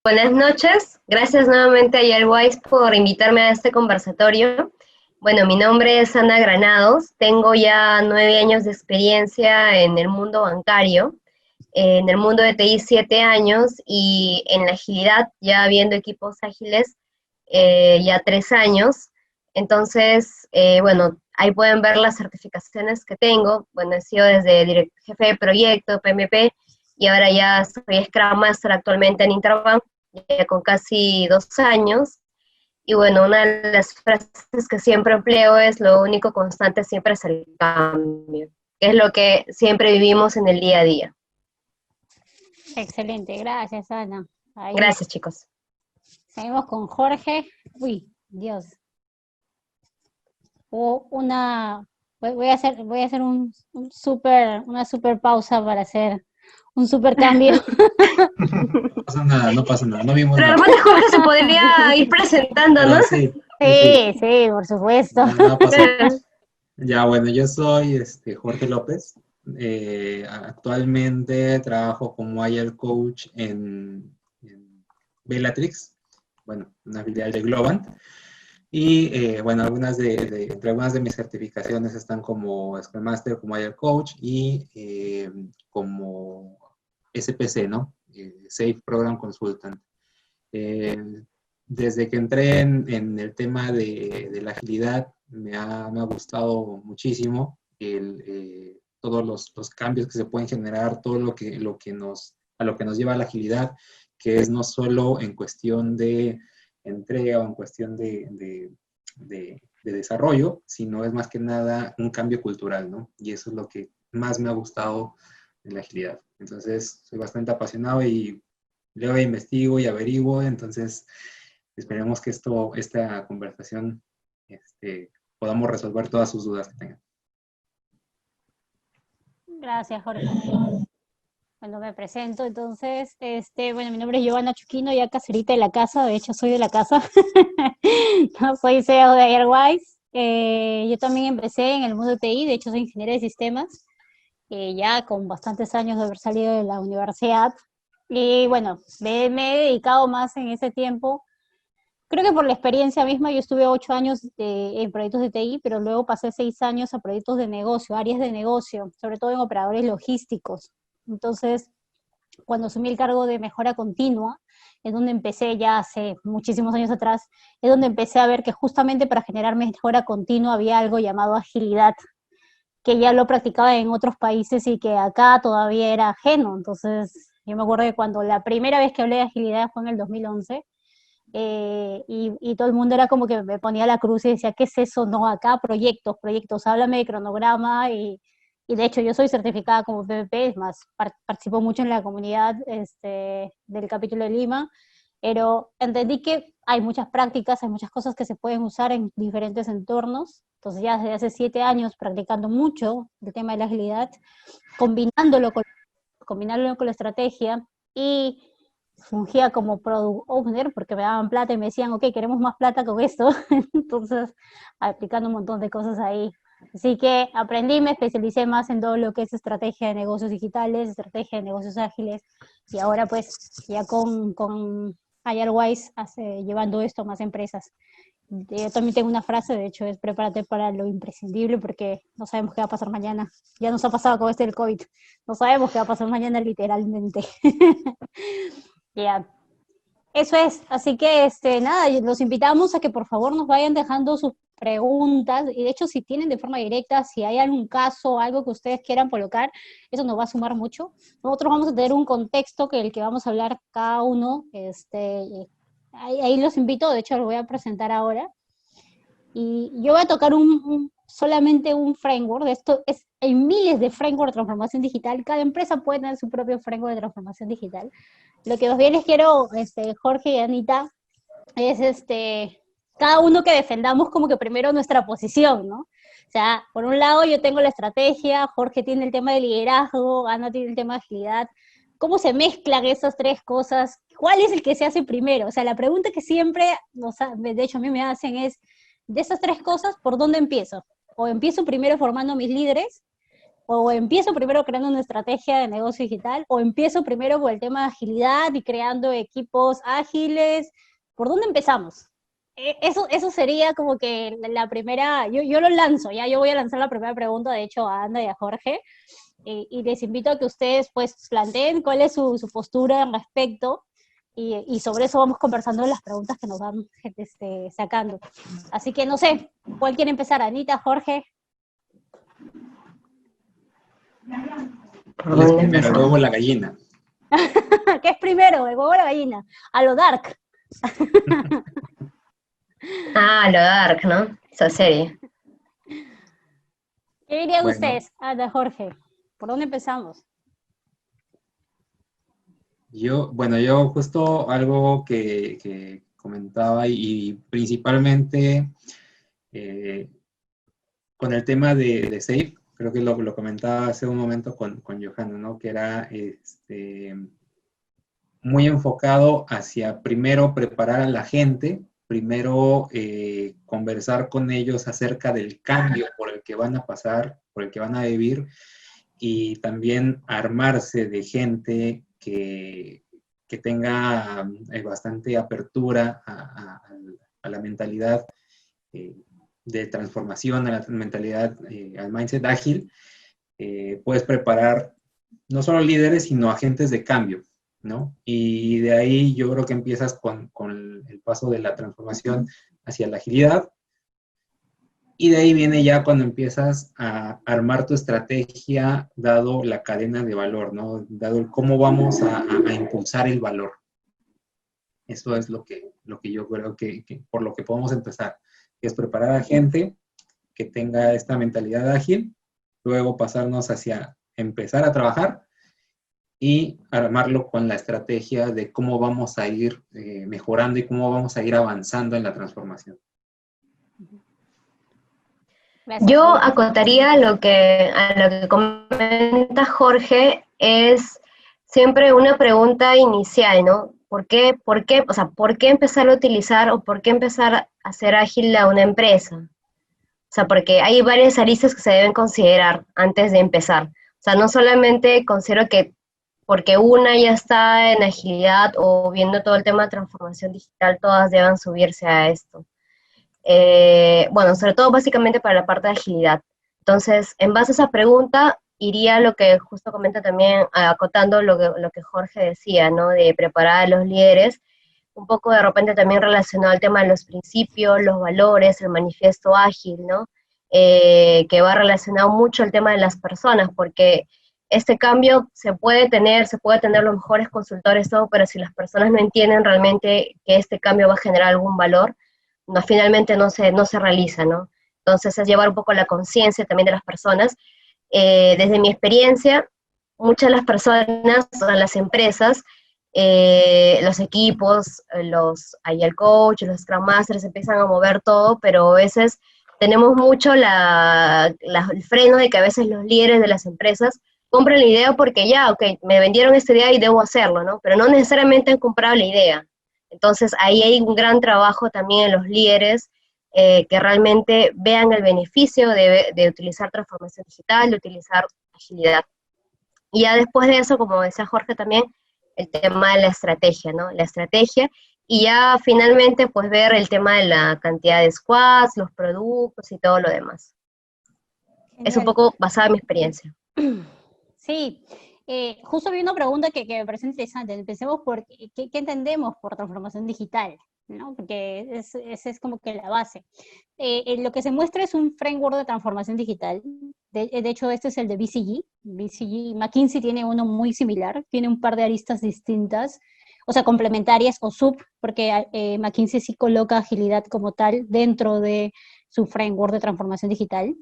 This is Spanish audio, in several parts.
Buenas noches, gracias nuevamente a Yalwise por invitarme a este conversatorio. Bueno, mi nombre es Ana Granados, tengo ya 9 años de experiencia en el mundo bancario, en el mundo de TI 7 años y en la agilidad, ya viendo equipos ágiles, ya 3 años. Entonces, bueno, ahí pueden ver las certificaciones que tengo. Bueno, he sido desde jefe de proyecto, PMP, y ahora ya soy Scrum Master actualmente en Interbank, ya con casi 2 años. Y bueno, una de las frases que siempre empleo es: lo único constante siempre es el cambio, que es lo que siempre vivimos en el día a día. Excelente, gracias Ana. Ahí Gracias, chicos. seguimos con Jorge. Uy, Dios. Voy a hacer una super pausa para hacer un super cambio. No pasa nada, no pasa nada, no vimos Pero de nada. repente Jorge se podría ir presentando, ¿no? Sí, Sí, por supuesto. no pasa nada. Ya, bueno, yo soy Jorge López. Actualmente trabajo como Agile Coach en Bellatrix, bueno, una filial de Globant. Y bueno, entre algunas de mis certificaciones están como Scrum Master, como Agile Coach y como SPC, ¿no? Safe Program Consultant. Eh, Desde que entré en el tema de la agilidad, me ha gustado muchísimo todos los cambios que se pueden generar, todo a lo que nos lleva la agilidad, que es no solo en cuestión de entrega o en cuestión de desarrollo, sino es más que nada un cambio cultural, ¿no? Y eso es lo que más me ha gustado de la agilidad. Entonces, soy bastante apasionado y leo, investigo y averiguo, entonces esperemos que esta conversación podamos resolver todas sus dudas que tengan. Gracias, Jorge. Bueno, me presento entonces. Bueno, mi nombre es Giovanna Chuquino, ya caserita de la casa, de hecho soy de la casa. No, soy CEO de Airwise. Yo también empecé en el mundo de TI, de hecho soy ingeniera de sistemas, ya con bastantes años de haber salido de la universidad. Y bueno, me he dedicado más en ese tiempo. Creo que por la experiencia misma, yo estuve 8 años en proyectos de TI, pero luego pasé 6 años a proyectos de negocio, áreas de negocio, sobre todo en operadores logísticos. Entonces, cuando asumí el cargo de mejora continua, es donde empecé ya hace muchísimos años atrás, es donde empecé a ver que justamente para generar mejora continua había algo llamado agilidad, que ya lo practicaba en otros países y que acá todavía era ajeno. Entonces, yo me acuerdo que cuando la primera vez que hablé de agilidad fue en el 2011, y todo el mundo era como que me ponía la cruz y decía, ¿qué es eso? No, acá proyectos, háblame de cronograma, y de hecho yo soy certificada como PPP, es más, participo mucho en la comunidad del capítulo de Lima, pero entendí que hay muchas prácticas, hay muchas cosas que se pueden usar en diferentes entornos. Entonces ya desde hace 7 años practicando mucho el tema de la agilidad, combinándolo con la estrategia, y fungía como product owner porque me daban plata y me decían, ok, queremos más plata con esto. Entonces, aplicando un montón de cosas ahí. Así que aprendí, me especialicé más en todo lo que es estrategia de negocios digitales, estrategia de negocios ágiles, y ahora pues ya con Airwise llevando esto a más empresas. Yo también tengo una frase, de hecho, es prepárate para lo imprescindible, porque no sabemos qué va a pasar mañana. Ya nos ha pasado con del COVID. No sabemos qué va a pasar mañana literalmente. Ya, eso es. Así que, nada, los invitamos a que por favor nos vayan dejando sus preguntas, y de hecho si tienen de forma directa, si hay algún caso, algo que ustedes quieran colocar, eso nos va a sumar mucho. Nosotros vamos a tener un contexto el que vamos a hablar cada uno, ahí los invito, de hecho los voy a presentar ahora, y yo voy a tocar solamente un framework. De esto hay miles de frameworks de transformación digital, cada empresa puede tener su propio framework de transformación digital. Lo que más bien les quiero, Jorge y Anita, es cada uno que defendamos como que primero nuestra posición, ¿no? O sea, por un lado yo tengo la estrategia, Jorge tiene el tema de liderazgo, Ana tiene el tema de agilidad. ¿Cómo se mezclan esas tres cosas? ¿Cuál es el que se hace primero? O sea, la pregunta que siempre, de hecho a mí me hacen es, de esas tres cosas, ¿por dónde empiezo? O empiezo primero formando mis líderes, O empiezo primero creando una estrategia de negocio digital, o empiezo primero con el tema de agilidad y creando equipos ágiles. ¿Por dónde empezamos? Eso sería como que la primera, yo lo lanzo, ya yo voy a lanzar la primera pregunta, de hecho, a Ana y a Jorge, y les invito a que ustedes pues planteen cuál es su postura al respecto, y sobre eso vamos conversando en las preguntas que nos van sacando. Así que no sé, ¿cuál quiere empezar? Anita, Jorge. ¿Cuál es primero, el huevo o la gallina? ¿Qué es primero, el huevo o la gallina? A lo dark. Ah, lo Dark, ¿no? Esa serie. ¿Qué dirían Bueno, ustedes, Ana, Jorge? ¿Por dónde empezamos? yo justo algo que comentaba y principalmente con el tema de SAFe, creo que lo comentaba hace un momento con Johanna, ¿no? Que era muy enfocado hacia primero preparar a la gente, primero conversar con ellos acerca del cambio por el que van a pasar, por el que van a vivir, y también armarse de gente que tenga bastante apertura a la mentalidad de transformación, a la mentalidad, al mindset ágil. Puedes preparar no solo líderes, sino agentes de cambio, ¿no? Y de ahí yo creo que empiezas con el paso de la transformación hacia la agilidad, y de ahí viene ya cuando empiezas a armar tu estrategia dado la cadena de valor, ¿no? Dado el cómo vamos a impulsar el valor. Eso es lo que yo creo que por lo que podemos empezar, que es preparar a gente que tenga esta mentalidad ágil, luego pasarnos hacia empezar a trabajar y armarlo con la estrategia de cómo vamos a ir mejorando y cómo vamos a ir avanzando en la transformación. Gracias, Yo Jorge. acotaría a lo que comenta Jorge, es siempre una pregunta inicial, ¿no? O sea, ¿por qué empezar a utilizar o por qué empezar a hacer ágil a una empresa? O sea, porque hay varias aristas que se deben considerar antes de empezar. O sea, no solamente considero que porque una ya está en agilidad o viendo todo el tema de transformación digital, todas deban subirse a esto. Bueno, sobre todo básicamente para la parte de agilidad. Entonces, en base a esa pregunta, iría lo que justo comenta también, acotando lo que Jorge decía, ¿no? De preparar a los líderes, un poco de repente también relacionado al tema de los principios, los valores, el manifiesto ágil, ¿no? Que va relacionado mucho al tema de las personas, porque este cambio se puede tener los mejores consultores, todo, pero si las personas no entienden realmente que este cambio va a generar algún valor, no, finalmente no se realiza, ¿no? Entonces es llevar un poco la conciencia también de las personas. Desde mi experiencia, muchas de las personas, o sea, las empresas, los equipos, ahí el coach, los Scrum Masters empiezan a mover todo, pero a veces tenemos mucho el freno de que a veces los líderes de las empresas compran la idea porque ya, ok, me vendieron esta idea y debo hacerlo, ¿no? Pero no necesariamente han comprado la idea. Entonces ahí hay un gran trabajo también en los líderes que realmente vean el beneficio de utilizar transformación digital, de utilizar agilidad. Y ya después de eso, como decía Jorge también, el tema de la estrategia, ¿no? La estrategia, y ya finalmente pues ver el tema de la cantidad de squads, los productos y todo lo demás. Es un Genial. poco basada en mi experiencia. Sí, justo vi una pregunta que me parece interesante. Empecemos por qué entendemos por transformación digital, ¿no? Porque esa es como que la base. Lo que se muestra es un framework de transformación digital. De hecho, este es el de BCG. BCG, McKinsey tiene uno muy similar, tiene un par de aristas distintas, o sea, complementarias o sub, porque McKinsey sí coloca agilidad como tal dentro de su framework de transformación digital.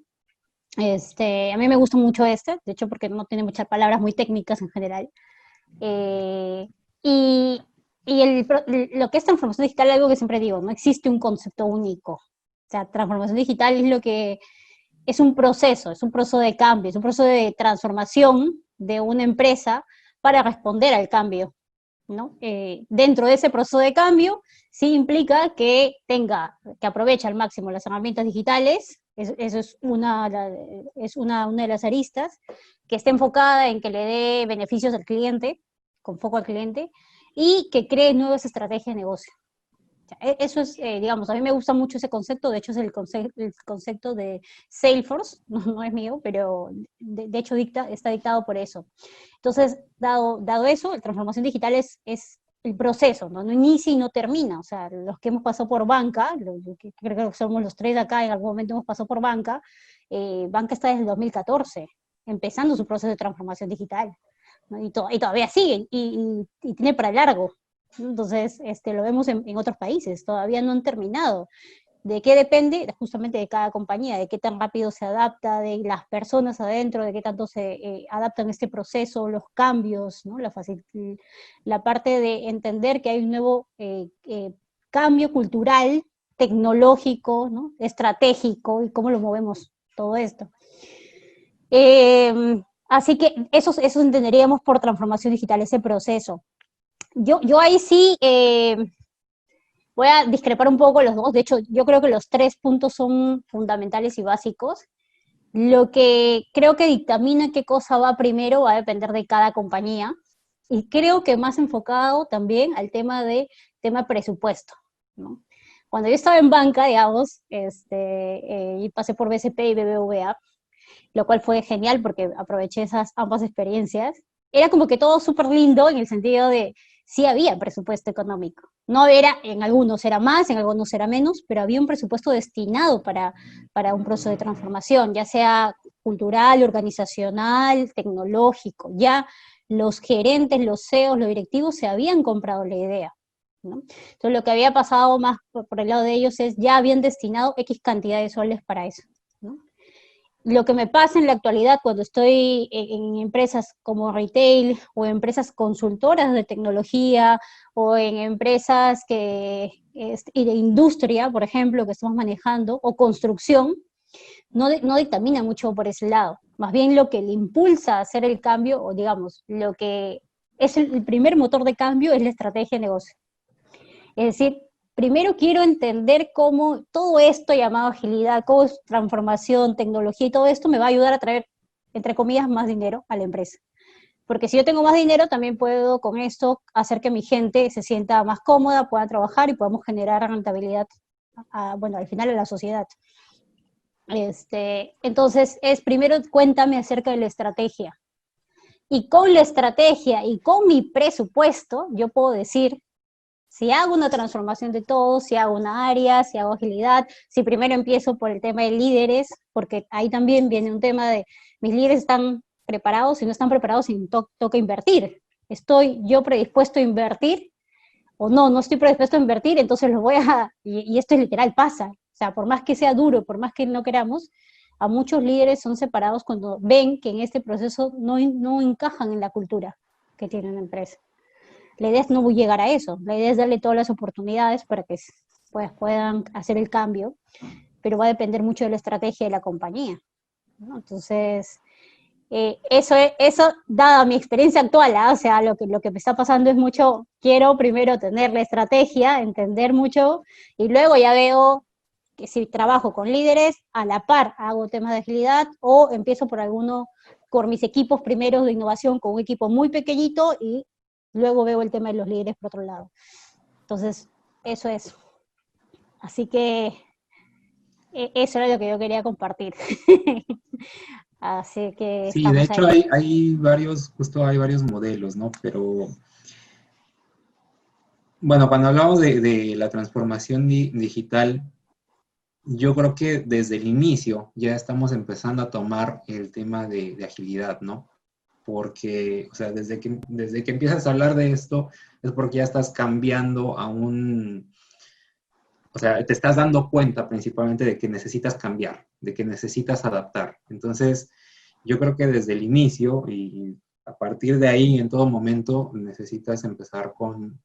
A mí me gusta mucho de hecho porque no tiene muchas palabras muy técnicas en general. Y lo que es transformación digital es algo que siempre digo, no existe un concepto único. O sea, transformación digital es lo que es un proceso de cambio, es un proceso de transformación de una empresa para responder al cambio, ¿no? Dentro de ese proceso de cambio sí implica que aproveche al máximo las herramientas digitales Eso es una de las aristas, que esté enfocada en que le dé beneficios al cliente, con foco al cliente, y que cree nuevas estrategias de negocio. O sea, eso es, digamos, a mí me gusta mucho ese concepto, de hecho es el concepto de Salesforce, no es mío, pero de hecho está dictado por eso. Entonces, dado eso, la transformación digital es el proceso, ¿no? No inicia y no termina. O sea, los que hemos pasado por banca, que creo que somos los tres de acá, en algún momento hemos pasado por banca, banca está desde el 2014, empezando su proceso de transformación digital, ¿no? Y todavía sigue, y tiene para largo. Entonces, lo vemos en otros países, todavía no han terminado. ¿De qué depende? Justamente de cada compañía, de qué tan rápido se adapta, de las personas adentro, de qué tanto se adaptan a este proceso, los cambios, ¿no? La parte de entender que hay un nuevo cambio cultural, tecnológico, ¿no? Estratégico, y cómo lo movemos todo esto. Así que eso entenderíamos por transformación digital, ese proceso. Yo ahí sí voy a discrepar un poco los dos. De hecho, yo creo que los 3 puntos son fundamentales y básicos. Lo que creo que dictamina qué cosa va primero va a depender de cada compañía. Y creo que más enfocado también al tema presupuesto, ¿no? Cuando yo estaba en banca, digamos, y pasé por BCP y BBVA, lo cual fue genial porque aproveché esas ambas experiencias. Era como que todo súper lindo en el sentido de sí había presupuesto económico. No era, en algunos era más, en algunos era menos, pero había un presupuesto destinado para un proceso de transformación, ya sea cultural, organizacional, tecnológico. Ya los gerentes, los CEOs, los directivos se habían comprado la idea, ¿no? Entonces lo que había pasado más por el lado de ellos es ya habían destinado X cantidad de soles para eso, ¿no? Lo que me pasa en la actualidad cuando estoy en empresas como retail o empresas consultoras de tecnología o en empresas de industria, por ejemplo, que estamos manejando, o construcción, no dictamina mucho por ese lado. Más bien lo que le impulsa a hacer el cambio, o digamos, lo que es el primer motor de cambio es la estrategia de negocio. Es decir, primero quiero entender cómo todo esto llamado agilidad, cómo es transformación, tecnología y todo esto me va a ayudar a traer, entre comillas, más dinero a la empresa. Porque si yo tengo más dinero, también puedo con esto hacer que mi gente se sienta más cómoda, pueda trabajar y podamos generar rentabilidad, al final a la sociedad. Entonces, primero cuéntame acerca de la estrategia. Y con la estrategia y con mi presupuesto, yo puedo decir si hago una transformación de todo, si hago una área, si hago agilidad, si primero empiezo por el tema de líderes, porque ahí también viene un tema de mis líderes están preparados, si no están preparados, toca invertir. ¿Estoy yo predispuesto a invertir? O no estoy predispuesto a invertir, entonces lo voy a... Y esto es literal, pasa. O sea, por más que sea duro, por más que no queramos, a muchos líderes son separados cuando ven que en este proceso no encajan en la cultura que tiene una empresa. La idea es no llegar a eso, la idea es darle todas las oportunidades para que puedan hacer el cambio, pero va a depender mucho de la estrategia de la compañía, ¿no? Entonces, eso dada mi experiencia actual, o sea, lo que me está pasando es mucho, quiero primero tener la estrategia, entender mucho, y luego ya veo que si trabajo con líderes, a la par hago temas de agilidad, o empiezo por mis equipos primeros de innovación con un equipo muy pequeñito, y luego veo el tema de los líderes por otro lado. Entonces, eso es. Así que eso era lo que yo quería compartir. Así que sí, de hecho hay varios modelos, ¿no? Pero, bueno, cuando hablamos de la transformación digital, yo creo que desde el inicio ya estamos empezando a tomar el tema de agilidad, ¿no? Porque, o sea, desde que empiezas a hablar de esto, es porque ya estás cambiando o sea, te estás dando cuenta principalmente de que necesitas cambiar, de que necesitas adaptar. Entonces, yo creo que desde el inicio y a partir de ahí, en todo momento, necesitas empezar con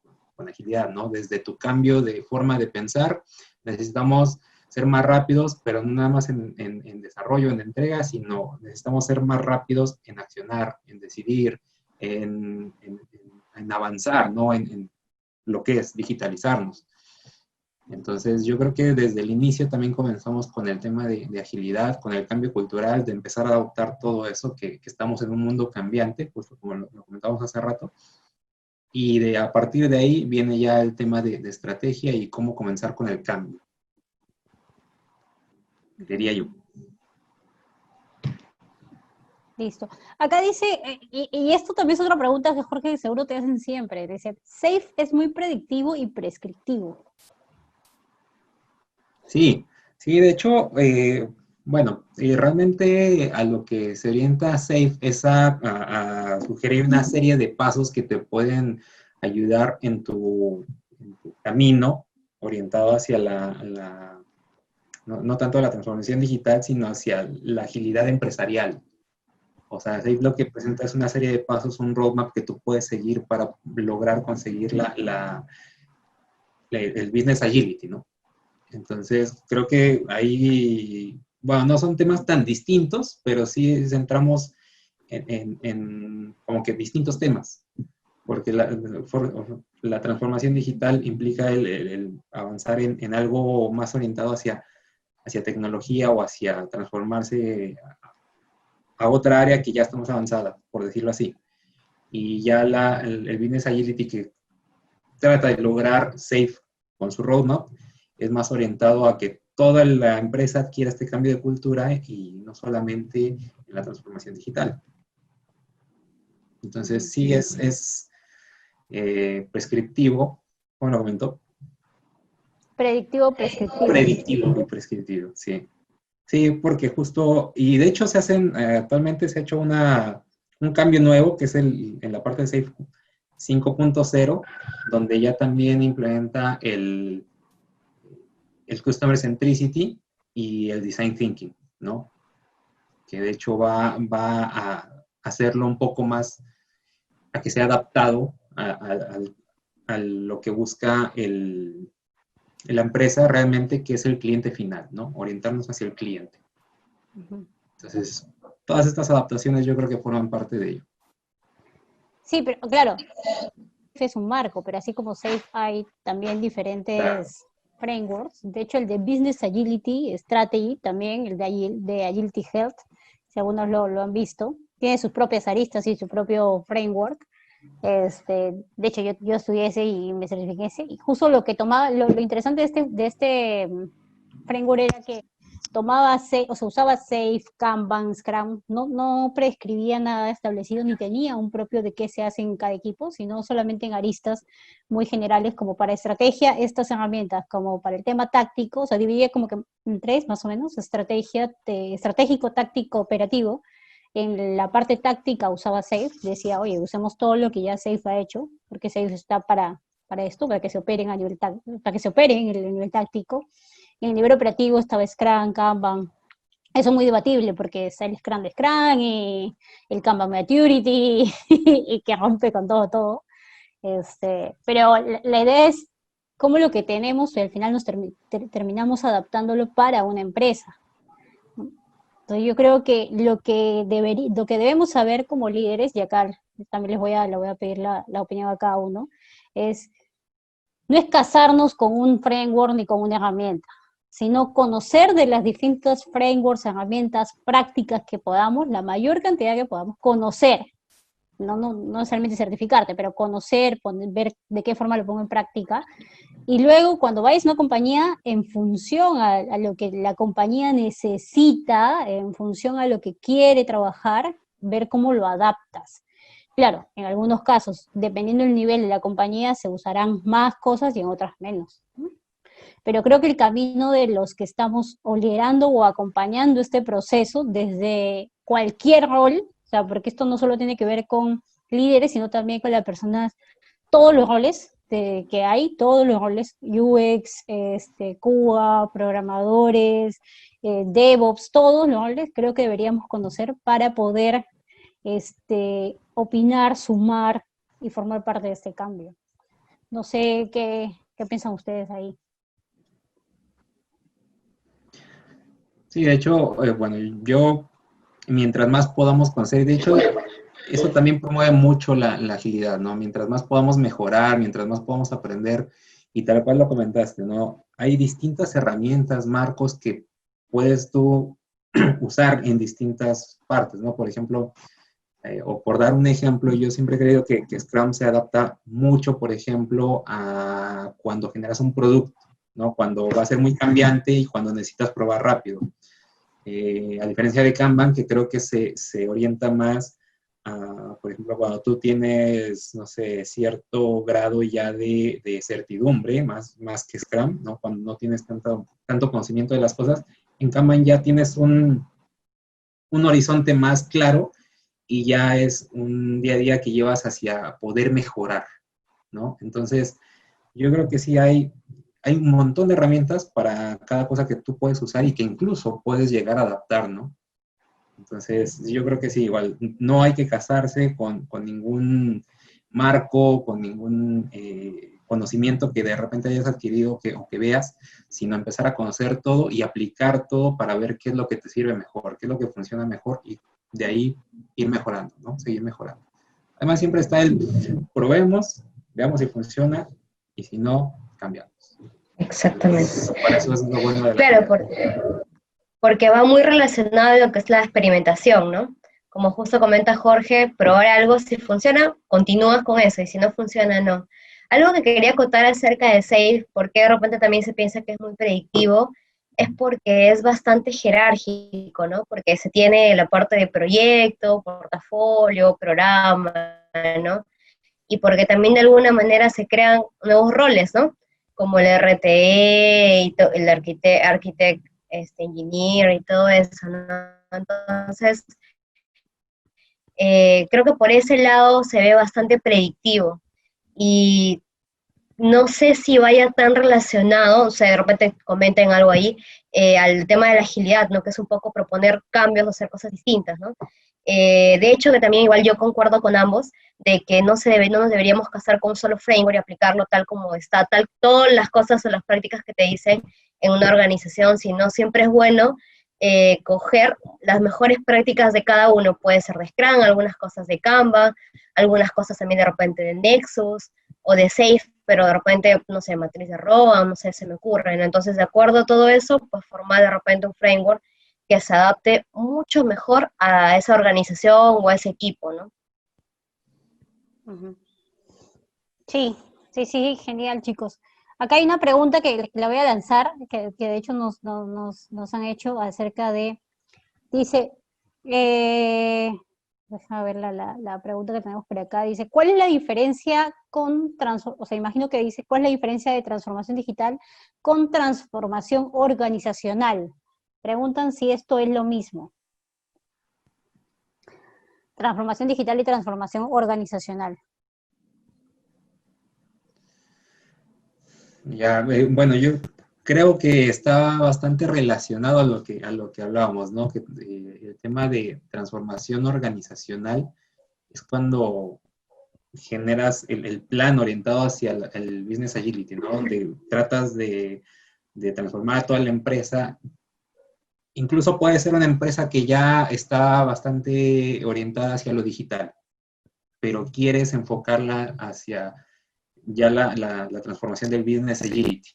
agilidad, ¿no? Desde tu cambio de forma de pensar, necesitamos ser más rápidos, pero no nada más en desarrollo, en entrega, sino necesitamos ser más rápidos en accionar, en decidir, en avanzar, ¿no? En lo que es digitalizarnos. Entonces, yo creo que desde el inicio también comenzamos con el tema de agilidad, con el cambio cultural, de empezar a adoptar todo eso, que estamos en un mundo cambiante, justo como lo comentamos hace rato, y a partir de ahí viene ya el tema de estrategia y cómo comenzar con el cambio, diría yo. Listo. Acá dice, y esto también es otra pregunta que Jorge seguro te hacen siempre. Dice, SAFe es muy predictivo y prescriptivo. Sí, sí, de hecho, bueno, realmente a lo que se orienta SAFe es a sugerir una serie de pasos que te pueden ayudar en tu camino orientado hacia no tanto la transformación digital, sino hacia la agilidad empresarial. O sea, SAFe lo que presenta es una serie de pasos, un roadmap que tú puedes seguir para lograr conseguir el business agility, ¿no? Entonces, creo que ahí, bueno, no son temas tan distintos, pero sí centramos en como que distintos temas, porque la transformación digital implica el avanzar en algo más orientado hacia tecnología o hacia transformarse a otra área que ya está más avanzada, por decirlo así. Y ya el Business Agility que trata de lograr SAFe con su roadmap es más orientado a que toda la empresa adquiera este cambio de cultura y no solamente en la transformación digital. Entonces, sí es prescriptivo, ¿cómo lo comentó? Predictivo, prescriptivo. Predictivo y prescriptivo, sí. Sí, porque justo, y de hecho se hacen, actualmente se ha hecho un cambio nuevo, que es en la parte de SAFe 5.0, donde ya también implementa el Customer Centricity y el Design Thinking, ¿no? Que de hecho va a hacerlo un poco más, a que sea adaptado a lo que busca la empresa realmente, que es el cliente final, ¿no? Orientarnos hacia el cliente. Entonces, todas estas adaptaciones yo creo que forman parte de ello. Sí, pero claro, es un marco, pero así como SAFe hay también diferentes frameworks. De hecho, el de Business Agility Strategy, también el de Agility Health, si algunos lo han visto, tiene sus propias aristas y su propio framework. De hecho, yo estudié ese y me certifiqué ese. Y justo lo que tomaba, lo interesante de este framework era que usaba SAFe, Kanban, Scrum, no prescribía nada establecido ni tenía un propio de qué se hace en cada equipo, sino solamente en aristas muy generales como para estrategia, estas herramientas, como para el tema táctico, o sea, dividía como que en tres más o menos, estratégico, táctico, operativo. En la parte táctica usaba SAFe, decía, oye, usemos todo lo que ya SAFe ha hecho, porque SAFe está para esto, para que se operen para que se operen en el nivel táctico. En el nivel operativo estaba Scrum, Kanban. Eso es muy debatible porque está el Scrum de Scrum y el Kanban Maturity y que rompe con todo. Pero la idea es cómo lo que tenemos al final nos terminamos adaptándolo para una empresa. Entonces yo creo que lo que debemos saber como líderes, y acá también le voy a pedir la opinión a cada uno, no es casarnos con un framework ni con una herramienta, sino conocer de las distintas frameworks, herramientas, prácticas que podamos, la mayor cantidad que podamos conocer, no necesariamente certificarte, pero conocer, ver de qué forma lo pongo en práctica, y luego cuando vayas a una compañía, en función a lo que la compañía necesita, en función a lo que quiere trabajar, ver cómo lo adaptas. Claro, en algunos casos, dependiendo del nivel de la compañía, se usarán más cosas y en otras menos. Pero creo que el camino de los que estamos liderando o acompañando este proceso desde cualquier rol, o sea, porque esto no solo tiene que ver con líderes, sino también con las personas, todos los roles que hay, todos los roles, UX, QA, programadores, DevOps, todos los roles creo que deberíamos conocer para poder opinar, sumar y formar parte de este cambio. No sé qué piensan ustedes ahí. Sí, de hecho, bueno, yo, mientras más podamos conocer, de hecho, eso también promueve mucho la agilidad, ¿no? Mientras más podamos mejorar, mientras más podamos aprender, y tal cual lo comentaste, ¿no? hay distintas herramientas, marcos que puedes tú usar en distintas partes, ¿no? Por ejemplo, o por dar un ejemplo, yo siempre he creído que Scrum se adapta mucho, por ejemplo, a cuando generas un producto, ¿no? Cuando va a ser muy cambiante y cuando necesitas probar rápido. A diferencia de Kanban, que creo que se orienta más a, por ejemplo, cuando tú tienes, no sé, cierto grado ya de certidumbre, más que Scrum, ¿no? Cuando no tienes tanto conocimiento de las cosas, en Kanban ya tienes un horizonte más claro y ya es un día a día que llevas hacia poder mejorar, ¿no? Entonces, yo creo que sí hay un montón de herramientas para cada cosa que tú puedes usar y que incluso puedes llegar a adaptar, ¿no? Entonces, yo creo que sí, igual, no hay que casarse con ningún marco, con ningún conocimiento que de repente hayas adquirido o que veas, sino empezar a conocer todo y aplicar todo para ver qué es lo que te sirve mejor, qué es lo que funciona mejor y de ahí ir mejorando, ¿no? Seguir mejorando. Además, siempre está el probemos, veamos si funciona y si no, cambiamos. Exactamente. Entonces, para eso es lo bueno de la Claro, agilidad. porque va muy relacionado a lo que es la experimentación, ¿no? Como justo comenta Jorge, probar algo, si funciona, continúas con eso, y si no funciona, no. Algo que quería acotar acerca de SAFe, porque de repente también se piensa que es muy predictivo, es porque es bastante jerárquico, ¿no? Porque se tiene la parte de proyecto, portafolio, programa, ¿no? Y porque también de alguna manera se crean nuevos roles, ¿no? Como el RTE, y el architect, engineer y todo eso, ¿no? Entonces, creo que por ese lado se ve bastante predictivo. Y no sé si vaya tan relacionado, o sea, de repente comenten algo ahí, al tema de la agilidad, ¿no? Que es un poco proponer cambios o hacer cosas distintas, ¿no? De hecho, que también igual yo concuerdo con ambos, de que no nos deberíamos casar con un solo framework y aplicarlo tal como está, todas las cosas o las prácticas que te dicen en una organización, sino siempre es bueno coger las mejores prácticas de cada uno, puede ser de Scrum, algunas cosas de Canva, algunas cosas también de repente de Nexus, o de Safe, pero de repente, no sé, matriz de ROA, no sé, se me ocurre, ¿no? Entonces, de acuerdo a todo eso, pues formar de repente un framework que se adapte mucho mejor a esa organización o a ese equipo, ¿no? Sí, sí, genial, chicos. Acá hay una pregunta que la voy a lanzar, que de hecho nos han hecho acerca de, dice, déjame ver la pregunta que tenemos por acá, dice, ¿cuál es la diferencia o sea, imagino que dice, ¿cuál es la diferencia de transformación digital con transformación organizacional? Preguntan si esto es lo mismo. Transformación digital y transformación organizacional. Ya, bueno, yo creo que está bastante relacionado a lo que hablábamos, ¿no? Que el tema de transformación organizacional es cuando generas el plan orientado hacia el business agility, ¿no? Donde tratas de transformar a toda la empresa. Incluso puede ser una empresa que ya está bastante orientada hacia lo digital, pero quieres enfocarla hacia ya la transformación del business agility,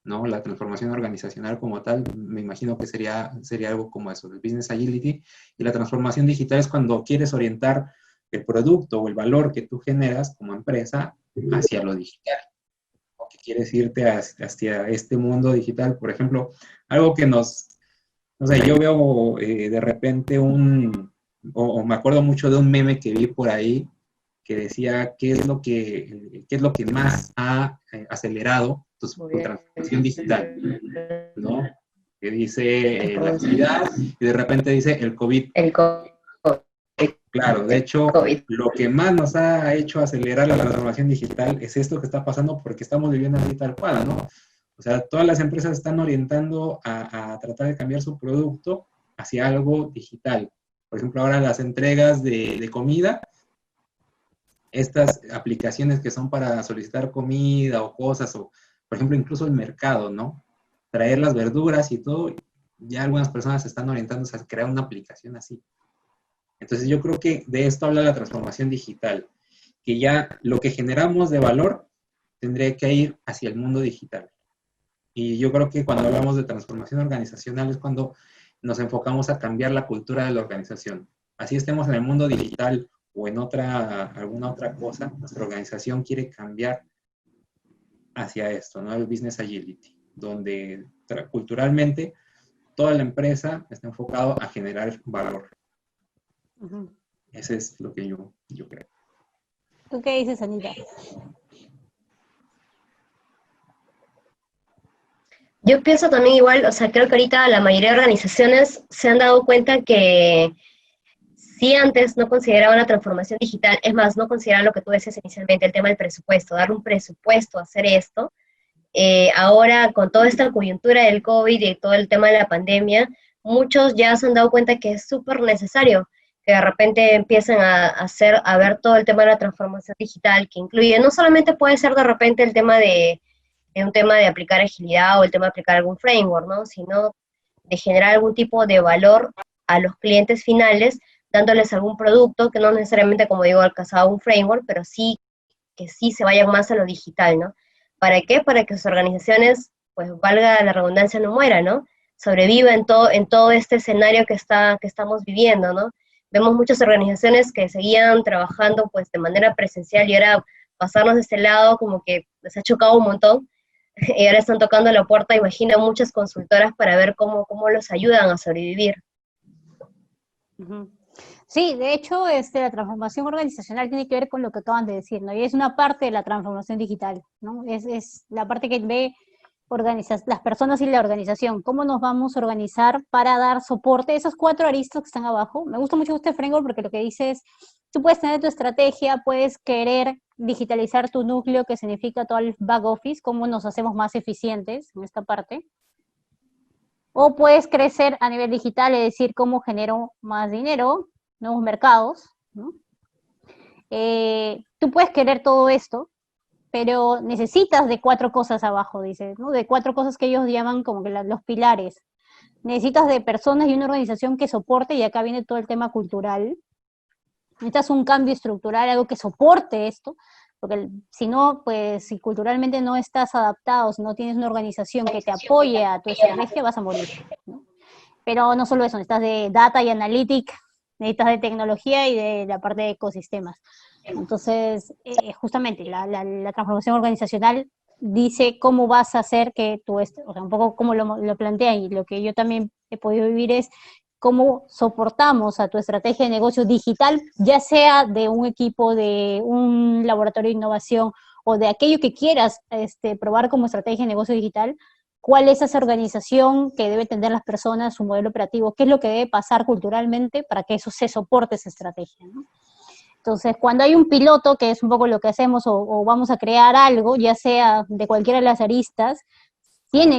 ¿no? La transformación organizacional como tal, me imagino que sería algo como eso, el business agility, y la transformación digital es cuando quieres orientar el producto o el valor que tú generas como empresa hacia lo digital, o que quieres irte hacia este mundo digital. Por ejemplo, algo que no sé, yo veo de repente o me acuerdo mucho de un meme que vi por ahí, que decía qué es lo que más ha acelerado tu transformación digital, ¿no? Que dice la actividad y de repente dice el COVID. El COVID. Claro, de hecho, lo que más nos ha hecho acelerar la transformación digital es esto que está pasando porque estamos viviendo así tal cual, ¿no? O sea, todas las empresas están orientando a tratar de cambiar su producto hacia algo digital. Por ejemplo, ahora las entregas de comida, estas aplicaciones que son para solicitar comida o cosas, o por ejemplo incluso el mercado, ¿no? Traer las verduras y todo, ya algunas personas están orientándose a crear una aplicación así. Entonces yo creo que de esto habla la transformación digital, que ya lo que generamos de valor tendría que ir hacia el mundo digital. Y yo creo que cuando hablamos de transformación organizacional es cuando nos enfocamos a cambiar la cultura de la organización. Así estemos en el mundo digital o en alguna otra cosa, nuestra organización quiere cambiar hacia esto, ¿no? El business agility, donde culturalmente toda la empresa está enfocado a generar valor. Ujú. Ese es lo que yo creo. ¿Tú qué dices, Anita? Yo pienso también igual, o sea, creo que ahorita la mayoría de organizaciones se han dado cuenta que si antes no consideraban la transformación digital, es más, no consideraban lo que tú decías inicialmente, el tema del presupuesto, dar un presupuesto a hacer esto. Ahora, con toda esta coyuntura del COVID y todo el tema de la pandemia, muchos ya se han dado cuenta que es súper necesario que de repente empiecen a ver todo el tema de la transformación digital, que incluye, no solamente puede ser de repente el tema de un tema de aplicar agilidad o el tema de aplicar algún framework, ¿no? Sino de generar algún tipo de valor a los clientes finales, dándoles algún producto que no necesariamente, como digo, alcanzaba un framework, pero sí que sí se vayan más a lo digital, ¿no? ¿Para qué? Para que sus organizaciones, pues valga la redundancia, no mueran, ¿no? Sobreviva en todo este escenario que estamos viviendo, ¿no? Vemos muchas organizaciones que seguían trabajando pues de manera presencial y ahora pasarnos de este lado como que les ha chocado un montón y ahora están tocando la puerta, imagina, muchas consultoras para ver cómo los ayudan a sobrevivir. Ujú. Sí, de hecho, la transformación organizacional tiene que ver con lo que acaban de decir, ¿no? Y es una parte de la transformación digital, ¿no? Es la parte que ve las personas y la organización. ¿Cómo nos vamos a organizar para dar soporte? Esos 4 aristas que están abajo. Me gusta mucho este framework porque lo que dice es, tú puedes tener tu estrategia, puedes querer digitalizar tu núcleo, que significa todo el back office, cómo nos hacemos más eficientes en esta parte. O puedes crecer a nivel digital, es decir, cómo genero más dinero, nuevos mercados, ¿no? Tú puedes querer todo esto, pero necesitas de 4 cosas abajo, dice, ¿no? De 4 cosas que ellos llaman como que los pilares. Necesitas de personas y una organización que soporte, y acá viene todo el tema cultural. Necesitas un cambio estructural, algo que soporte esto, porque si no, pues si culturalmente no estás adaptado, si no tienes una organización que te apoye a tu estrategia, vas a morir, ¿no? Pero no solo eso, necesitas de data y analytics, necesitas de tecnología y de la parte de ecosistemas. Entonces, justamente, la transformación organizacional dice cómo vas a hacer que tú, o sea, un poco como lo plantea, y lo que yo también he podido vivir es cómo soportamos a tu estrategia de negocio digital, ya sea de un equipo, de un laboratorio de innovación o de aquello que quieras probar como estrategia de negocio digital. ¿Cuál es esa organización que debe tener las personas, su modelo operativo? ¿Qué es lo que debe pasar culturalmente para que eso se soporte esa estrategia, ¿no? Entonces, cuando hay un piloto, que es un poco lo que hacemos, o vamos a crear algo, ya sea de cualquiera de las aristas,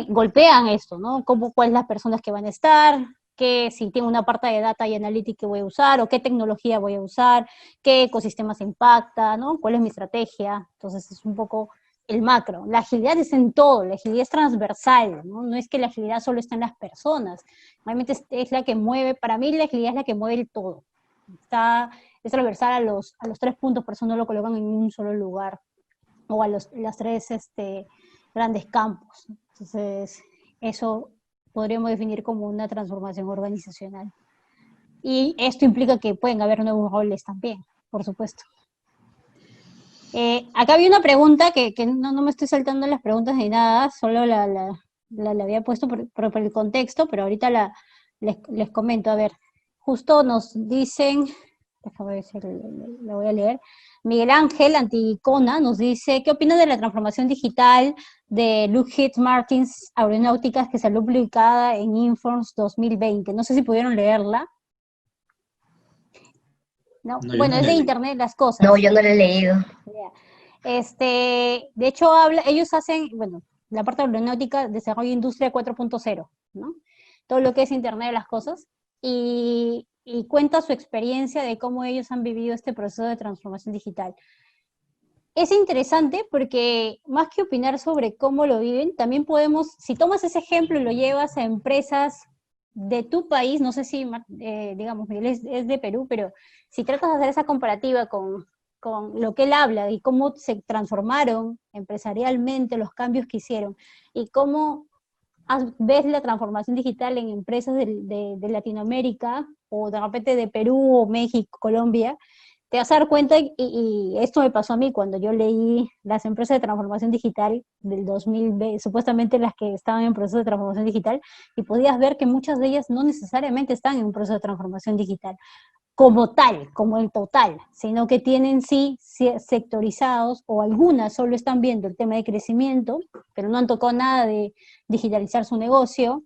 golpean esto, ¿no? ¿Cuáles las personas que van a estar? Si tengo una parte de data y analytics que voy a usar, o qué tecnología voy a usar, qué ecosistemas impacta, ¿no? ¿Cuál es mi estrategia? Entonces, es un poco el macro. La agilidad es en todo, la agilidad es transversal, ¿no? No es que la agilidad solo está en las personas, realmente es la que mueve, para mí la agilidad es la que mueve el todo. Es transversal a los 3 puntos, por eso no lo colocan en un solo lugar, o a las 3 grandes campos. Entonces, eso podríamos definir como una transformación organizacional. Y esto implica que pueden haber nuevos roles también, por supuesto. Acá había una pregunta que no me estoy saltando las preguntas ni nada, solo la había puesto por el contexto, pero ahorita les comento. A ver, justo nos dicen, déjame ver si la voy a leer. Miguel Ángel Anticona nos dice, ¿qué opinas de la transformación digital de Lockheed Martin's Aeronáuticas que salió publicada en Informs 2020? No sé si pudieron leerla. No, bueno, es de Internet las cosas. No, yo no la he leído. De hecho, ellos hacen, bueno, la parte de aeronáutica, desarrollo industria 4.0, ¿no? Todo lo que es Internet de las cosas, y cuenta su experiencia de cómo ellos han vivido este proceso de transformación digital. Es interesante porque más que opinar sobre cómo lo viven, también podemos, si tomas ese ejemplo y lo llevas a empresas de tu país, no sé si, digamos, Miguel es de Perú, pero si tratas de hacer esa comparativa con con lo que él habla y cómo se transformaron empresarialmente, los cambios que hicieron, y cómo ves la transformación digital en empresas de Latinoamérica, o de repente de Perú, o México, Colombia, te vas a dar cuenta, y esto me pasó a mí cuando yo leí las empresas de transformación digital del 2020, supuestamente las que estaban en proceso de transformación digital, y podías ver que muchas de ellas no necesariamente están en un proceso de transformación digital como tal, como el total, sino que tienen sí sectorizados, o algunas solo están viendo el tema de crecimiento, pero no han tocado nada de digitalizar su negocio,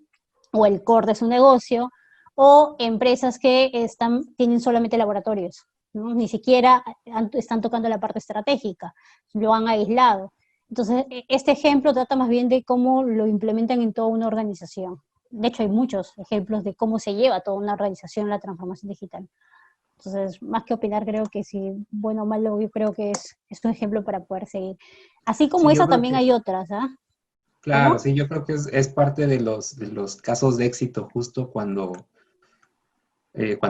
o el core de su negocio, o empresas que tienen solamente laboratorios, ¿no? Ni siquiera están tocando la parte estratégica, lo han aislado. Entonces, este ejemplo trata más bien de cómo lo implementan en toda una organización. De hecho, hay muchos ejemplos de cómo se lleva toda una organización la transformación digital. Entonces, más que opinar, creo que si bueno o malo, yo creo que es un ejemplo para poder seguir. Así como Sí, yo esa, creo también que, hay otras, ¿ah? claro, ¿Cómo? sí, yo creo que es parte de los casos de éxito justo cuando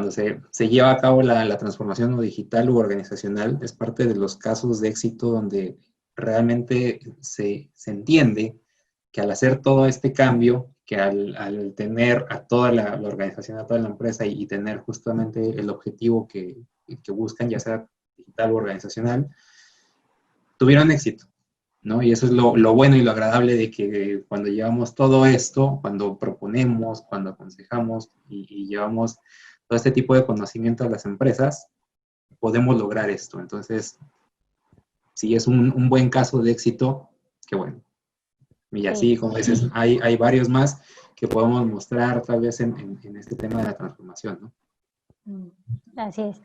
se lleva a cabo la transformación o digital u organizacional, es parte de los casos de éxito donde realmente se entiende que al hacer todo este cambio, que al tener a toda la organización, a toda la empresa y tener justamente el objetivo que buscan, ya sea digital o organizacional, tuvieron éxito, ¿no? Y eso es lo bueno y lo agradable de que cuando llevamos todo esto, cuando proponemos, cuando aconsejamos y llevamos todo este tipo de conocimiento a las empresas, podemos lograr esto. Entonces, si es un buen caso de éxito, qué bueno. Y Sí. así, como dices, hay varios más que podemos mostrar tal vez en este tema de la transformación, ¿no? Así es.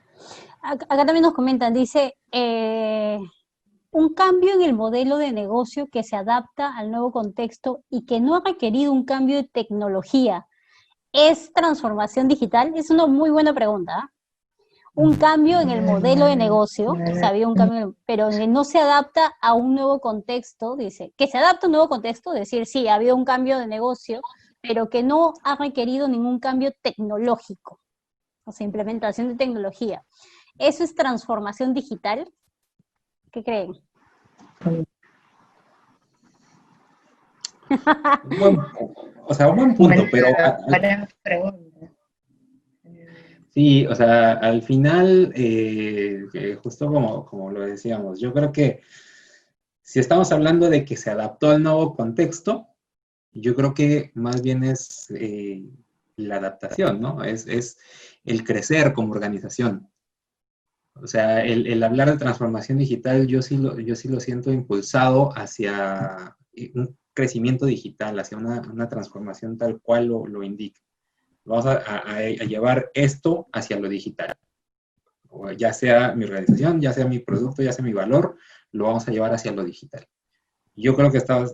Acá también nos comentan, dice, un cambio en el modelo de negocio que se adapta al nuevo contexto y que no ha requerido un cambio de tecnología. ¿Es transformación digital? Es una muy buena pregunta, ¿ah? Un cambio en el modelo de negocio, quizá había un cambio, pero que no se adapta a un nuevo contexto, dice, que se adapta a un nuevo contexto, es decir, sí, ha habido un cambio de negocio, pero que no ha requerido ningún cambio tecnológico, o sea, implementación de tecnología. ¿Eso es transformación digital? ¿Qué creen? Un buen, o sea, un buen punto, pero Buena pregunta. sí, o sea, al final, justo como lo decíamos, yo creo que si estamos hablando de que se adaptó al nuevo contexto, yo creo que más bien es la adaptación, ¿no? Es el crecer como organización. O sea, el hablar de transformación digital, yo sí lo siento impulsado hacia un crecimiento digital, hacia una transformación tal cual lo indica. Vamos a llevar esto hacia lo digital. O ya sea mi organización, ya sea mi producto, ya sea mi valor, lo vamos a llevar hacia lo digital. Yo creo que está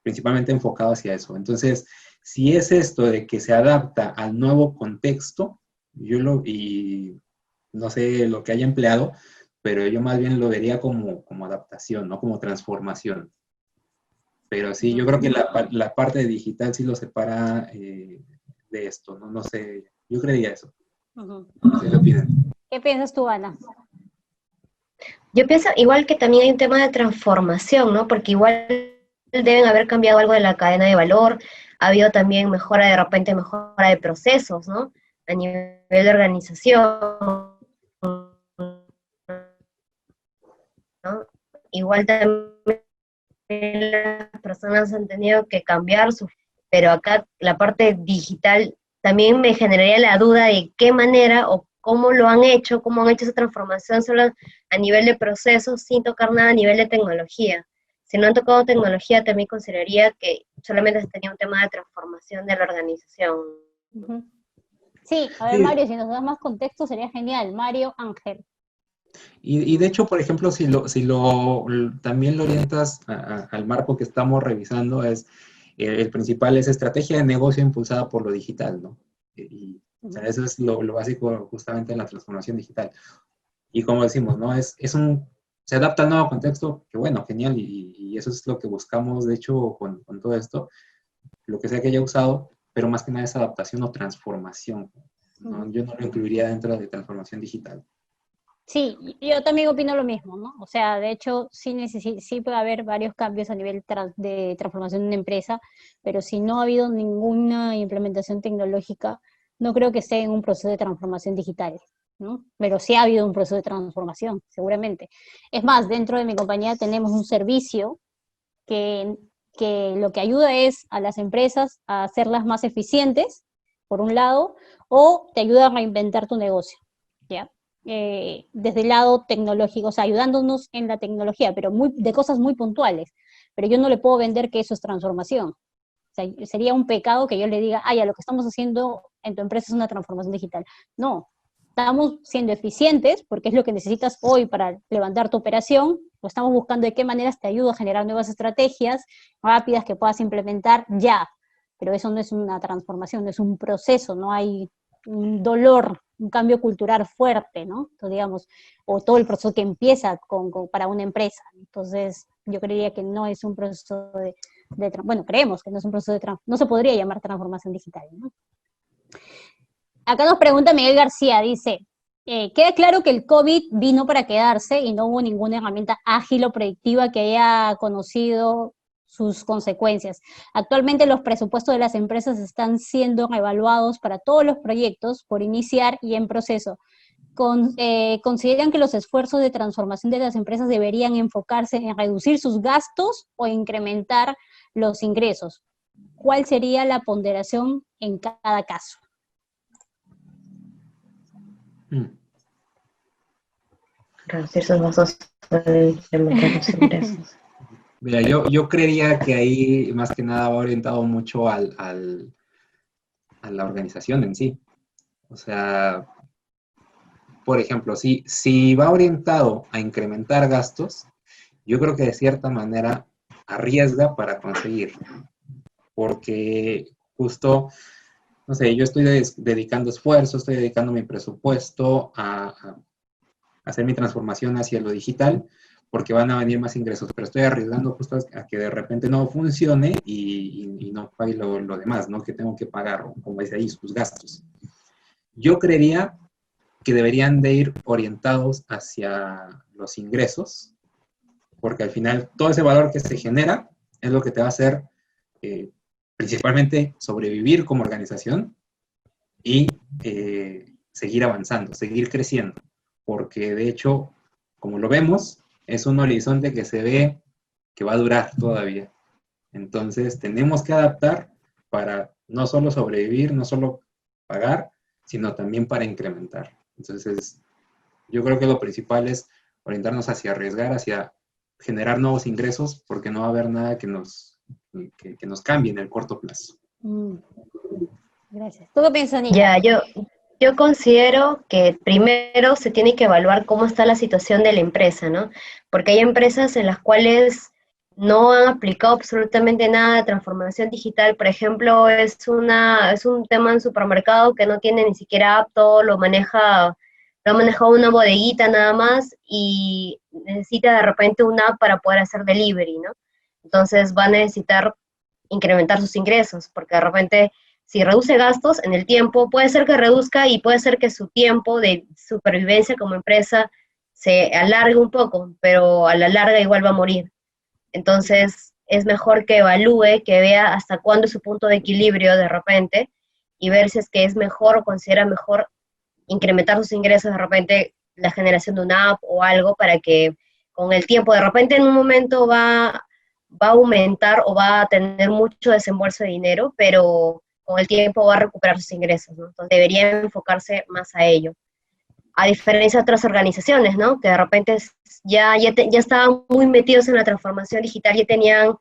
principalmente enfocado hacia eso. Entonces, si es esto de que se adapta al nuevo contexto, y no sé lo que haya empleado, pero yo más bien lo vería como adaptación, no como transformación. Pero sí, yo creo que la parte digital sí lo separa de esto, ¿no? No sé, yo creería eso. Uh-huh. No sé qué opinan. ¿Qué piensas tú, Ana? Yo pienso igual que también hay un tema de transformación, ¿no? Porque igual deben haber cambiado algo de la cadena de valor, ha habido también mejora, de repente mejora de procesos, ¿no? A nivel de organización, ¿no? Igual también las personas han tenido que cambiar pero acá la parte digital también me generaría la duda de qué manera o cómo han hecho esa transformación solo a nivel de procesos sin tocar nada a nivel de tecnología. Si no han tocado tecnología, también consideraría que solamente se tenía un tema de transformación de la organización. Uh-huh. Sí, a ver, Sí, Mario, si nos das más contexto sería genial. Mario Ángel. y de hecho, por ejemplo, también lo orientas al marco que estamos revisando, el principal es estrategia de negocio impulsada por lo digital, ¿no? O sea, eso es lo básico justamente en la transformación digital. Y como decimos, ¿no? Se adapta al nuevo contexto, que bueno, genial, y eso es lo que buscamos, de hecho, con todo esto, lo que sea que haya usado, pero más que nada es adaptación o transformación, ¿no? Yo no lo incluiría dentro de transformación digital. Sí, yo también opino lo mismo, ¿no? O sea, de hecho, sí puede haber varios cambios a nivel de transformación de una empresa, pero si no ha habido ninguna implementación tecnológica, no creo que esté en un proceso de transformación digital, ¿no? Pero sí ha habido un proceso de transformación, seguramente. Es más, dentro de mi compañía tenemos un servicio que, que lo que ayuda es a las empresas a hacerlas más eficientes, por un lado, o te ayuda a reinventar tu negocio, ¿ya? Desde el lado tecnológico, o sea, ayudándonos en la tecnología, pero de cosas muy puntuales. Pero yo no le puedo vender que eso es transformación. O sea, sería un pecado que yo le diga, ay, a lo que estamos haciendo en tu empresa es una transformación digital. No, estamos siendo eficientes porque es lo que necesitas hoy para levantar tu operación, o estamos buscando de qué maneras te ayudo a generar nuevas estrategias rápidas que puedas implementar ya, pero eso no es una transformación, no es un proceso, no hay un dolor, un cambio cultural fuerte, ¿no? Entonces, digamos, o todo el proceso que empieza para una empresa. Entonces, yo creería que no es un proceso bueno, creemos que no es un proceso no se podría llamar transformación digital, ¿no? Acá nos pregunta Miguel García, dice, queda claro que el COVID vino para quedarse y no hubo ninguna herramienta ágil o predictiva que haya conocido sus consecuencias. Actualmente los presupuestos de las empresas están siendo evaluados para todos los proyectos por iniciar y en proceso. ¿Consideran que los esfuerzos de transformación de las empresas deberían enfocarse en reducir sus gastos o incrementar los ingresos? ¿Cuál sería la ponderación en cada caso? Reducir sus gastos e incrementar los ingresos. Mira, yo creería que ahí más que nada va orientado mucho a la organización en sí. O sea, por ejemplo, si va orientado a incrementar gastos, yo creo que de cierta manera arriesga para conseguir. Porque justo, no sé, yo estoy dedicando esfuerzo, estoy dedicando mi presupuesto a hacer mi transformación hacia lo digital, porque van a venir más ingresos, pero estoy arriesgando justo a que de repente no funcione y no pague lo demás, ¿no? Que tengo que pagar, como dice ahí, sus gastos. Yo creería que deberían de ir orientados hacia los ingresos, porque al final todo ese valor que se genera es lo que te va a hacer principalmente sobrevivir como organización y seguir avanzando, seguir creciendo, porque de hecho, como lo vemos, es un horizonte que se ve que va a durar todavía. Entonces, tenemos que adaptar para no solo sobrevivir, no solo pagar, sino también para incrementar. Entonces, yo creo que lo principal es orientarnos hacia arriesgar, hacia generar nuevos ingresos, porque no va a haber nada que nos cambie en el corto plazo. Gracias. ¿Tú qué piensas, Anita? Ya, yo considero que primero se tiene que evaluar cómo está la situación de la empresa, ¿no? Porque hay empresas en las cuales no han aplicado absolutamente nada de transformación digital. Por ejemplo, es un tema en supermercado que no tiene ni siquiera app, todo lo ha manejado una bodeguita nada más y necesita de repente una app para poder hacer delivery, ¿no? Entonces va a necesitar incrementar sus ingresos, porque de repente si reduce gastos en el tiempo, puede ser que reduzca y puede ser que su tiempo de supervivencia como empresa se alargue un poco, pero a la larga igual va a morir. Entonces, es mejor que evalúe, que vea hasta cuándo es su punto de equilibrio de repente y ver si es que es mejor o considera mejor incrementar sus ingresos de repente la generación de una app o algo para que con el tiempo de repente en un momento va a aumentar o va a tener mucho desembolso de dinero, pero con el tiempo va a recuperar sus ingresos, ¿no? Entonces debería enfocarse más a ello. A diferencia de otras organizaciones, ¿no? Que de repente ya estaban muy metidos en la transformación digital, ya tenían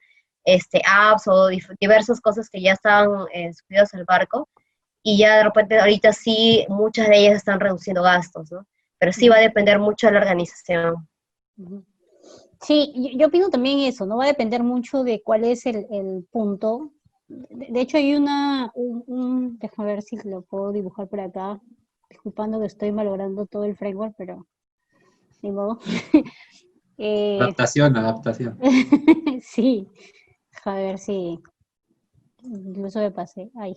apps o diversas cosas que ya estaban subidos al barco, y ya de repente ahorita sí, muchas de ellas están reduciendo gastos, ¿no? Pero sí va a depender mucho de la organización. Sí, yo opino también eso, no va a depender mucho de cuál es el punto. De hecho, hay déjame ver si lo puedo dibujar por acá, disculpando que estoy malogrando todo el framework, pero ni modo. Adaptación. Sí, déjame ver si incluso me pasé ahí.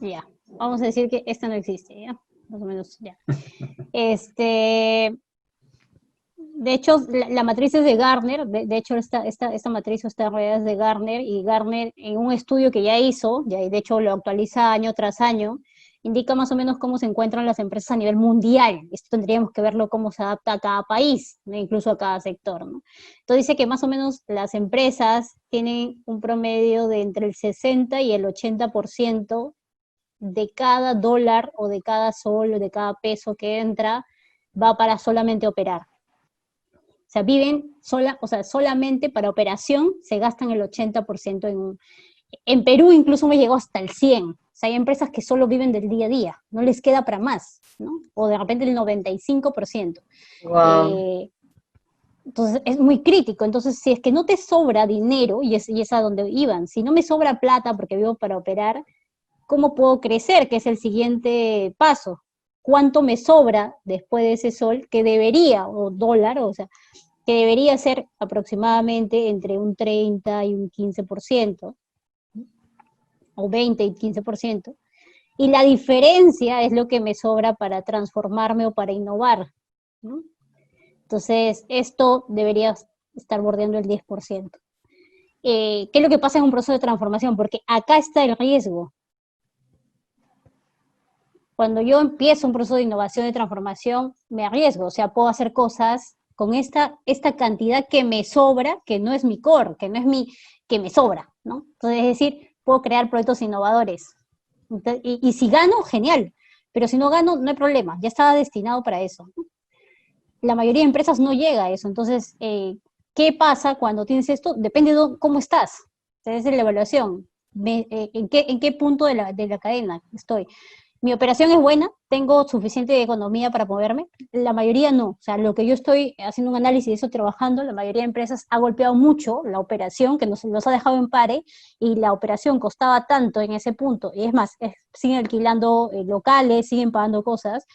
Ya, vamos a decir que esta no existe, ¿ya? más o menos, ya. De hecho, la matriz es de Gartner, de hecho esta matriz está en realidad es de Gartner, y Gartner en un estudio que ya hizo, y de hecho lo actualiza año tras año, indica más o menos cómo se encuentran las empresas a nivel mundial. Esto tendríamos que verlo cómo se adapta a cada país, ¿no? Incluso a cada sector, ¿no? Entonces dice que más o menos las empresas tienen un promedio de entre el 60 y el 80% de cada dólar o de cada sol o de cada peso que entra va para solamente operar. O sea, solamente para operación se gastan el 80% en Perú incluso me llegó hasta el 100%. O sea, hay empresas que solo viven del día a día, no les queda para más, ¿no? O de repente el 95%. Wow. Entonces es muy crítico. Entonces, si es que no te sobra dinero, y es a donde iban, si no me sobra plata porque vivo para operar, ¿cómo puedo crecer? Que es el siguiente paso. ¿Cuánto me sobra después de ese sol que debería, o dólar, o sea, que debería ser aproximadamente entre un 30 y un 15%, o 20 y 15%, y la diferencia es lo que me sobra para transformarme o para innovar, ¿no? Entonces, esto debería estar bordeando el 10%. ¿Qué es lo que pasa en un proceso de transformación? Porque acá está el riesgo. Cuando yo empiezo un proceso de innovación y transformación, me arriesgo, o sea, puedo hacer cosas con esta cantidad que me sobra, que no es mi core, que no es que me sobra, ¿no? Entonces, es decir, puedo crear proyectos innovadores. Entonces, y si gano, genial, pero si no gano, no hay problema, ya estaba destinado para eso, ¿no? La mayoría de empresas no llega a eso, entonces, ¿qué pasa cuando tienes esto? Depende de cómo estás, esa es la evaluación, ¿en qué punto de la cadena estoy? Mi operación es buena, tengo suficiente economía para moverme, la mayoría no, o sea, lo que yo estoy haciendo un análisis de eso trabajando, la mayoría de empresas ha golpeado mucho la operación, que nos ha dejado en pare, y la operación costaba tanto en ese punto, y es más, siguen alquilando locales, siguen pagando cosas,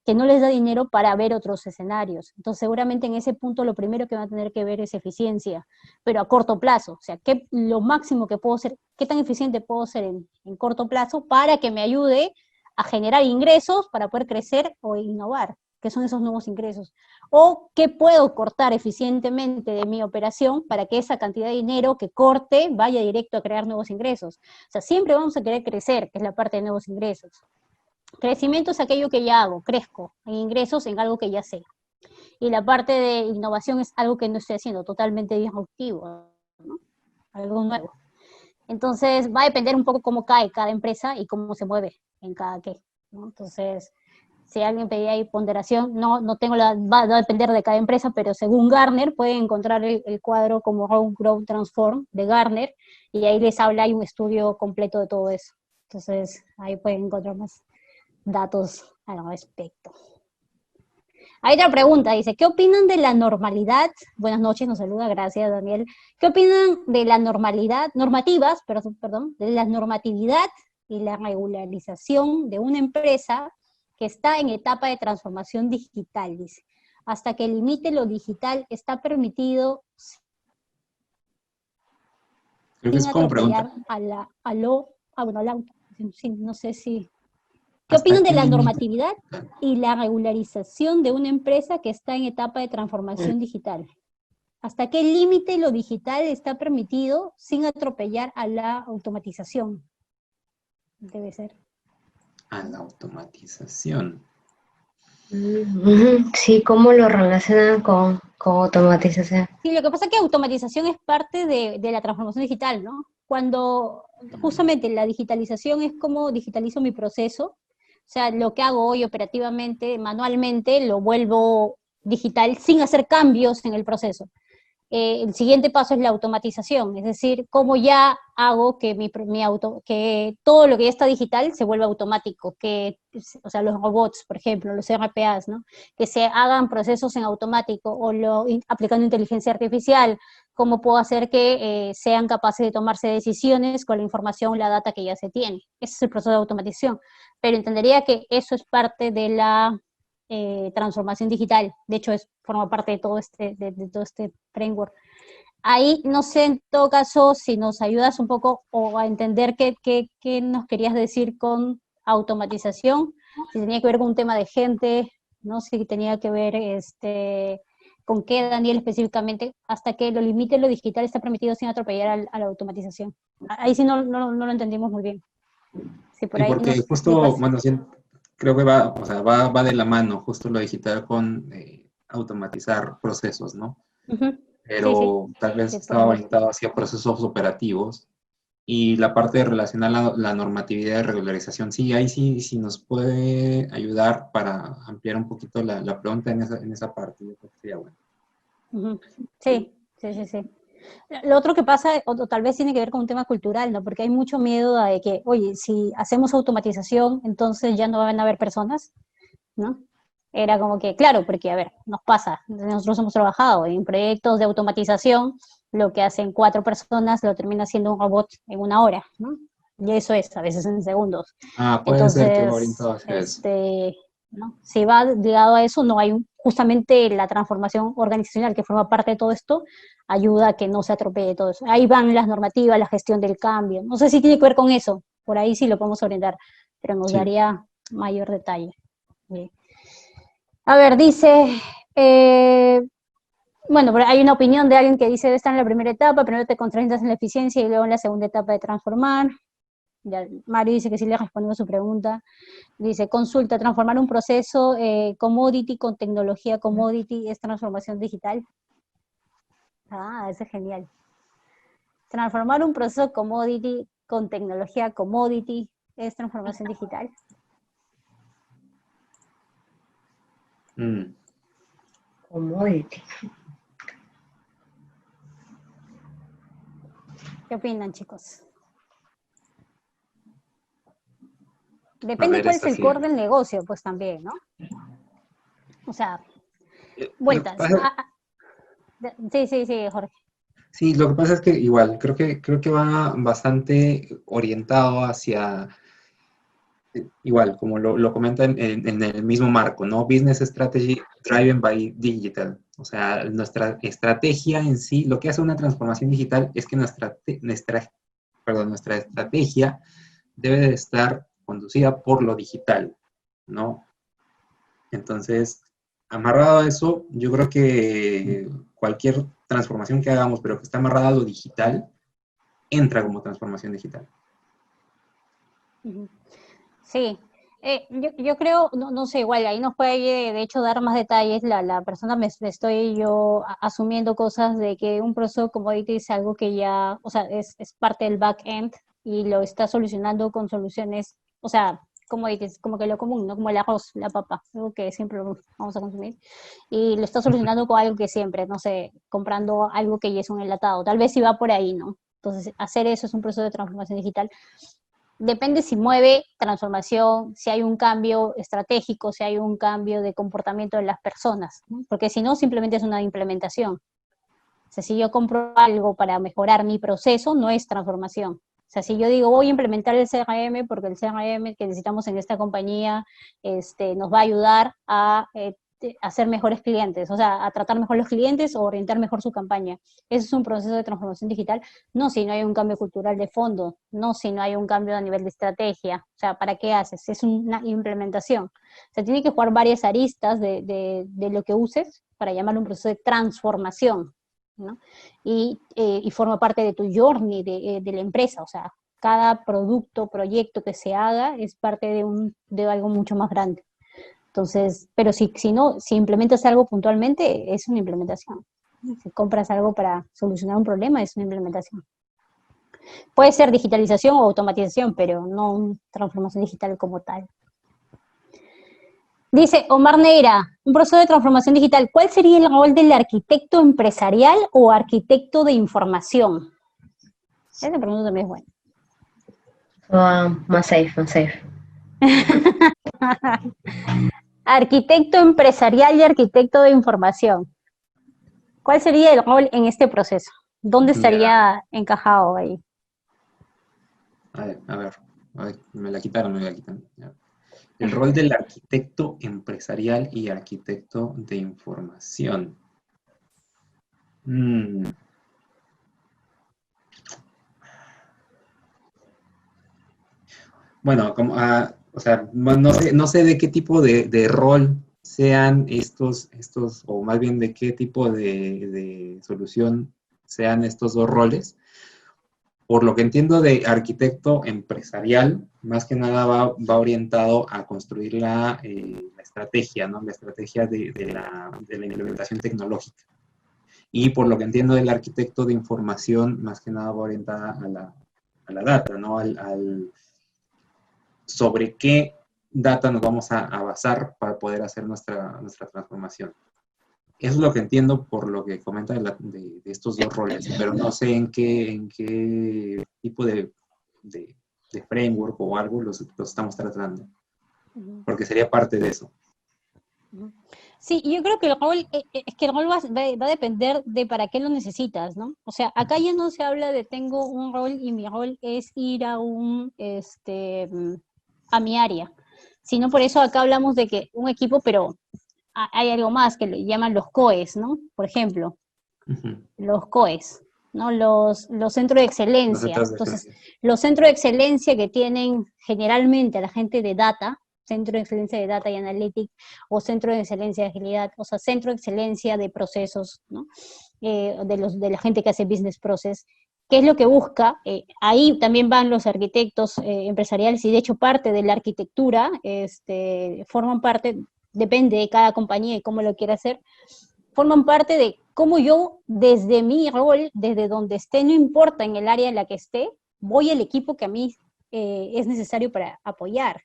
que no les da dinero para ver otros escenarios. Entonces, seguramente en ese punto lo primero que van a tener que ver es eficiencia, pero a corto plazo. O sea, lo máximo que puedo ser, qué tan eficiente puedo ser en corto plazo para que me ayude a generar ingresos para poder crecer o innovar, que son esos nuevos ingresos. O qué puedo cortar eficientemente de mi operación para que esa cantidad de dinero que corte vaya directo a crear nuevos ingresos. O sea, siempre vamos a querer crecer, que es la parte de nuevos ingresos. Crecimiento es aquello que ya hago, crezco en ingresos en algo que ya sé. Y la parte de innovación es algo que no estoy haciendo, totalmente disruptivo, ¿no? Algo nuevo. Entonces va a depender un poco cómo cae cada empresa y cómo se mueve en cada qué, ¿no? Entonces, si alguien pedía ahí ponderación, no tengo va a depender de cada empresa, pero según Gartner pueden encontrar el cuadro como Road Growth Transform de Gartner, y ahí les habla, hay un estudio completo de todo eso. Entonces, ahí pueden encontrar más datos al respecto. Hay otra pregunta, dice, ¿qué opinan de la normalidad? Buenas noches, nos saluda, gracias Daniel. ¿Qué opinan de la normalidad, de la normatividad y la regularización de una empresa que está en etapa de transformación digital? Dice, hasta que limite lo digital está permitido Creo que sin es como atropellar pregunta. no sé si... ¿Qué ¿Hasta opinan de qué la límite? normatividad y la regularización de una empresa que está en etapa de transformación digital? ¿Hasta qué límite lo digital está permitido sin atropellar a la automatización? Debe ser. A la automatización. Sí, ¿cómo lo relacionan con automatización? Sí, lo que pasa es que automatización es parte de la transformación digital, ¿no? Cuando justamente la digitalización es como digitalizo mi proceso, o sea, lo que hago hoy operativamente, manualmente, lo vuelvo digital sin hacer cambios en el proceso. El siguiente paso es la automatización, es decir, cómo ya hago que que todo lo que ya está digital se vuelva automático, o sea, los robots, por ejemplo, los RPAs, ¿no? Que se hagan procesos en automático o aplicando inteligencia artificial, cómo puedo hacer que sean capaces de tomarse decisiones con la información, la data que ya se tiene. Ese es el proceso de automatización. Pero entendería que eso es parte de la transformación digital. De hecho, forma parte de todo este framework. Ahí, no sé, en todo caso, si nos ayudas un poco o a entender qué nos querías decir con automatización, si tenía que ver con un tema de gente, ¿no? Si tenía que ver con qué, Daniel, específicamente, hasta que lo limite lo digital está permitido sin atropellar a la automatización. Ahí sí no lo entendimos muy bien. Si por Sí, ahí porque nos justo, explicas. bueno, sí, creo que va, o sea, va de la mano justo lo digital con automatizar procesos, ¿no? Ujú. Sí, sí, Pero tal vez sí, por estaba ahí. orientado hacia procesos operativos y la parte de relacionar la normatividad de regularización. Sí, ahí sí nos puede ayudar para ampliar un poquito la pregunta en esa parte. Yo creo que sería bueno. Ujú. Sí, sí, sí, sí. Lo otro que pasa, o tal vez tiene que ver con un tema cultural, ¿no? Porque hay mucho miedo de que, oye, si hacemos automatización, entonces ya no van a haber personas, ¿no? Era como que, claro, porque, a ver, nos pasa, nosotros hemos trabajado en proyectos de automatización, lo que hacen 4 personas lo termina haciendo un robot en 1 hora, ¿no? Y eso es, a veces en segundos. Ah, puede ser que va Entonces, orientado hacia eso. ¿no? Si va ligado a eso, no hay justamente la transformación organizacional que forma parte de todo esto, ayuda a que no se atropelle todo eso. Ahí van las normativas, la gestión del cambio. No sé si tiene que ver con eso, por ahí sí lo podemos orientar, pero nos Sí. daría mayor detalle. Bien. A ver, dice, eh, bueno, pero hay una opinión de alguien que dice, está en la primera etapa, primero te concentras en la eficiencia y luego en la segunda etapa de transformar. Ya, Mario dice que sí le respondimos su pregunta. Dice, consulta, transformar un proceso commodity con tecnología commodity es transformación digital. Ah, eso es genial. Transformar un proceso commodity con tecnología commodity es transformación digital. Mm. Commodity. ¿Qué opinan, chicos? A Depende ver, cuál es esta el sí. core del negocio, pues también, ¿no? O sea, Lo que vueltas. pasa, Sí, sí, sí, Jorge. sí, lo que pasa es que igual, creo que va bastante orientado hacia, igual, como lo comenta en el mismo marco, ¿no? Business Strategy Driven by Digital. O sea, nuestra estrategia en sí, lo que hace una transformación digital es que nuestra estrategia debe de estar conducida por lo digital, ¿no? Entonces, amarrado a eso, yo creo que cualquier transformación que hagamos, pero que está amarrada a lo digital, entra como transformación digital. Sí, yo creo, no sé, igual ahí nos puede de hecho dar más detalles la persona, me estoy yo asumiendo cosas de que un proceso commodity es algo que ya, o sea, es parte del back-end y lo está solucionando con soluciones, o sea, commodities, como que lo común, ¿no? Como el arroz, la papa, algo que siempre vamos a consumir, y lo está solucionando con algo que siempre, no sé, comprando algo que ya es un enlatado, tal vez si va por ahí, ¿no? Entonces, hacer eso es un proceso de transformación digital. Depende si mueve transformación, si hay un cambio estratégico, si hay un cambio de comportamiento de las personas, ¿no? Porque si no, simplemente es una implementación. O sea, si yo compro algo para mejorar mi proceso, no es transformación. O sea, si yo digo, voy a implementar el CRM porque el CRM que necesitamos en esta compañía nos va a ayudar a ser mejores clientes, o sea, a tratar mejor los clientes o orientar mejor su campaña. Ese es un proceso de transformación digital, no si no hay un cambio cultural de fondo, no si no hay un cambio a nivel de estrategia. O sea, ¿para qué haces? Es una implementación. O sea, tiene que jugar varias aristas de lo que uses para llamarlo un proceso de transformación, ¿no? Y forma parte de tu journey de la empresa, o sea, cada producto, proyecto que se haga es parte de algo mucho más grande. Entonces, pero si no, si implementas algo puntualmente, es una implementación. Si compras algo para solucionar un problema, es una implementación. Puede ser digitalización o automatización, pero no transformación digital como tal. Dice Omar Neira, un proceso de transformación digital. ¿Cuál sería el rol del arquitecto empresarial o arquitecto de información? Esa pregunta también es buena. Más safe, más safe. Arquitecto empresarial y arquitecto de información. ¿Cuál sería el rol en este proceso? ¿Dónde Ya, estaría encajado ahí? a ver, me la quitaron, me la quitan. Ya. El rol del arquitecto empresarial y arquitecto de información. Mm. Bueno, como, o sea, no sé de qué tipo de rol sean estos, o más bien de qué tipo de solución sean estos dos roles. Por lo que entiendo de arquitecto empresarial, más que nada va orientado a construir la estrategia, ¿no? La estrategia de la implementación tecnológica. Y por lo que entiendo del arquitecto de información, más que nada va orientada a la data, ¿no? Sobre qué data nos vamos a basar para poder hacer nuestra transformación. Eso es lo que entiendo por lo que comenta de estos dos roles, pero no sé en qué tipo de framework o algo los estamos tratando, porque sería parte de eso. Sí, yo creo que el rol, es que el rol va a depender de para qué lo necesitas, ¿no? O sea, acá ya no se habla de tengo un rol y mi rol es ir a a mi área, sino por eso acá hablamos de que un equipo, pero hay algo más que le llaman los COEs, ¿no? Por ejemplo, los COEs, ¿no? Los centros de excelencia. Entonces, los centros de excelencia que tienen generalmente a la gente de data, centro de excelencia de data y analytics, o centro de excelencia de agilidad, o sea, centro de excelencia de procesos, ¿no? De la gente que hace business process. ¿Qué es lo que busca? Ahí también van los arquitectos empresariales, y de hecho parte de la arquitectura forman parte, depende de cada compañía y cómo lo quiera hacer, forman parte de cómo yo, desde mi rol, desde donde esté, no importa en el área en la que esté, voy al equipo que a mí es necesario para apoyar,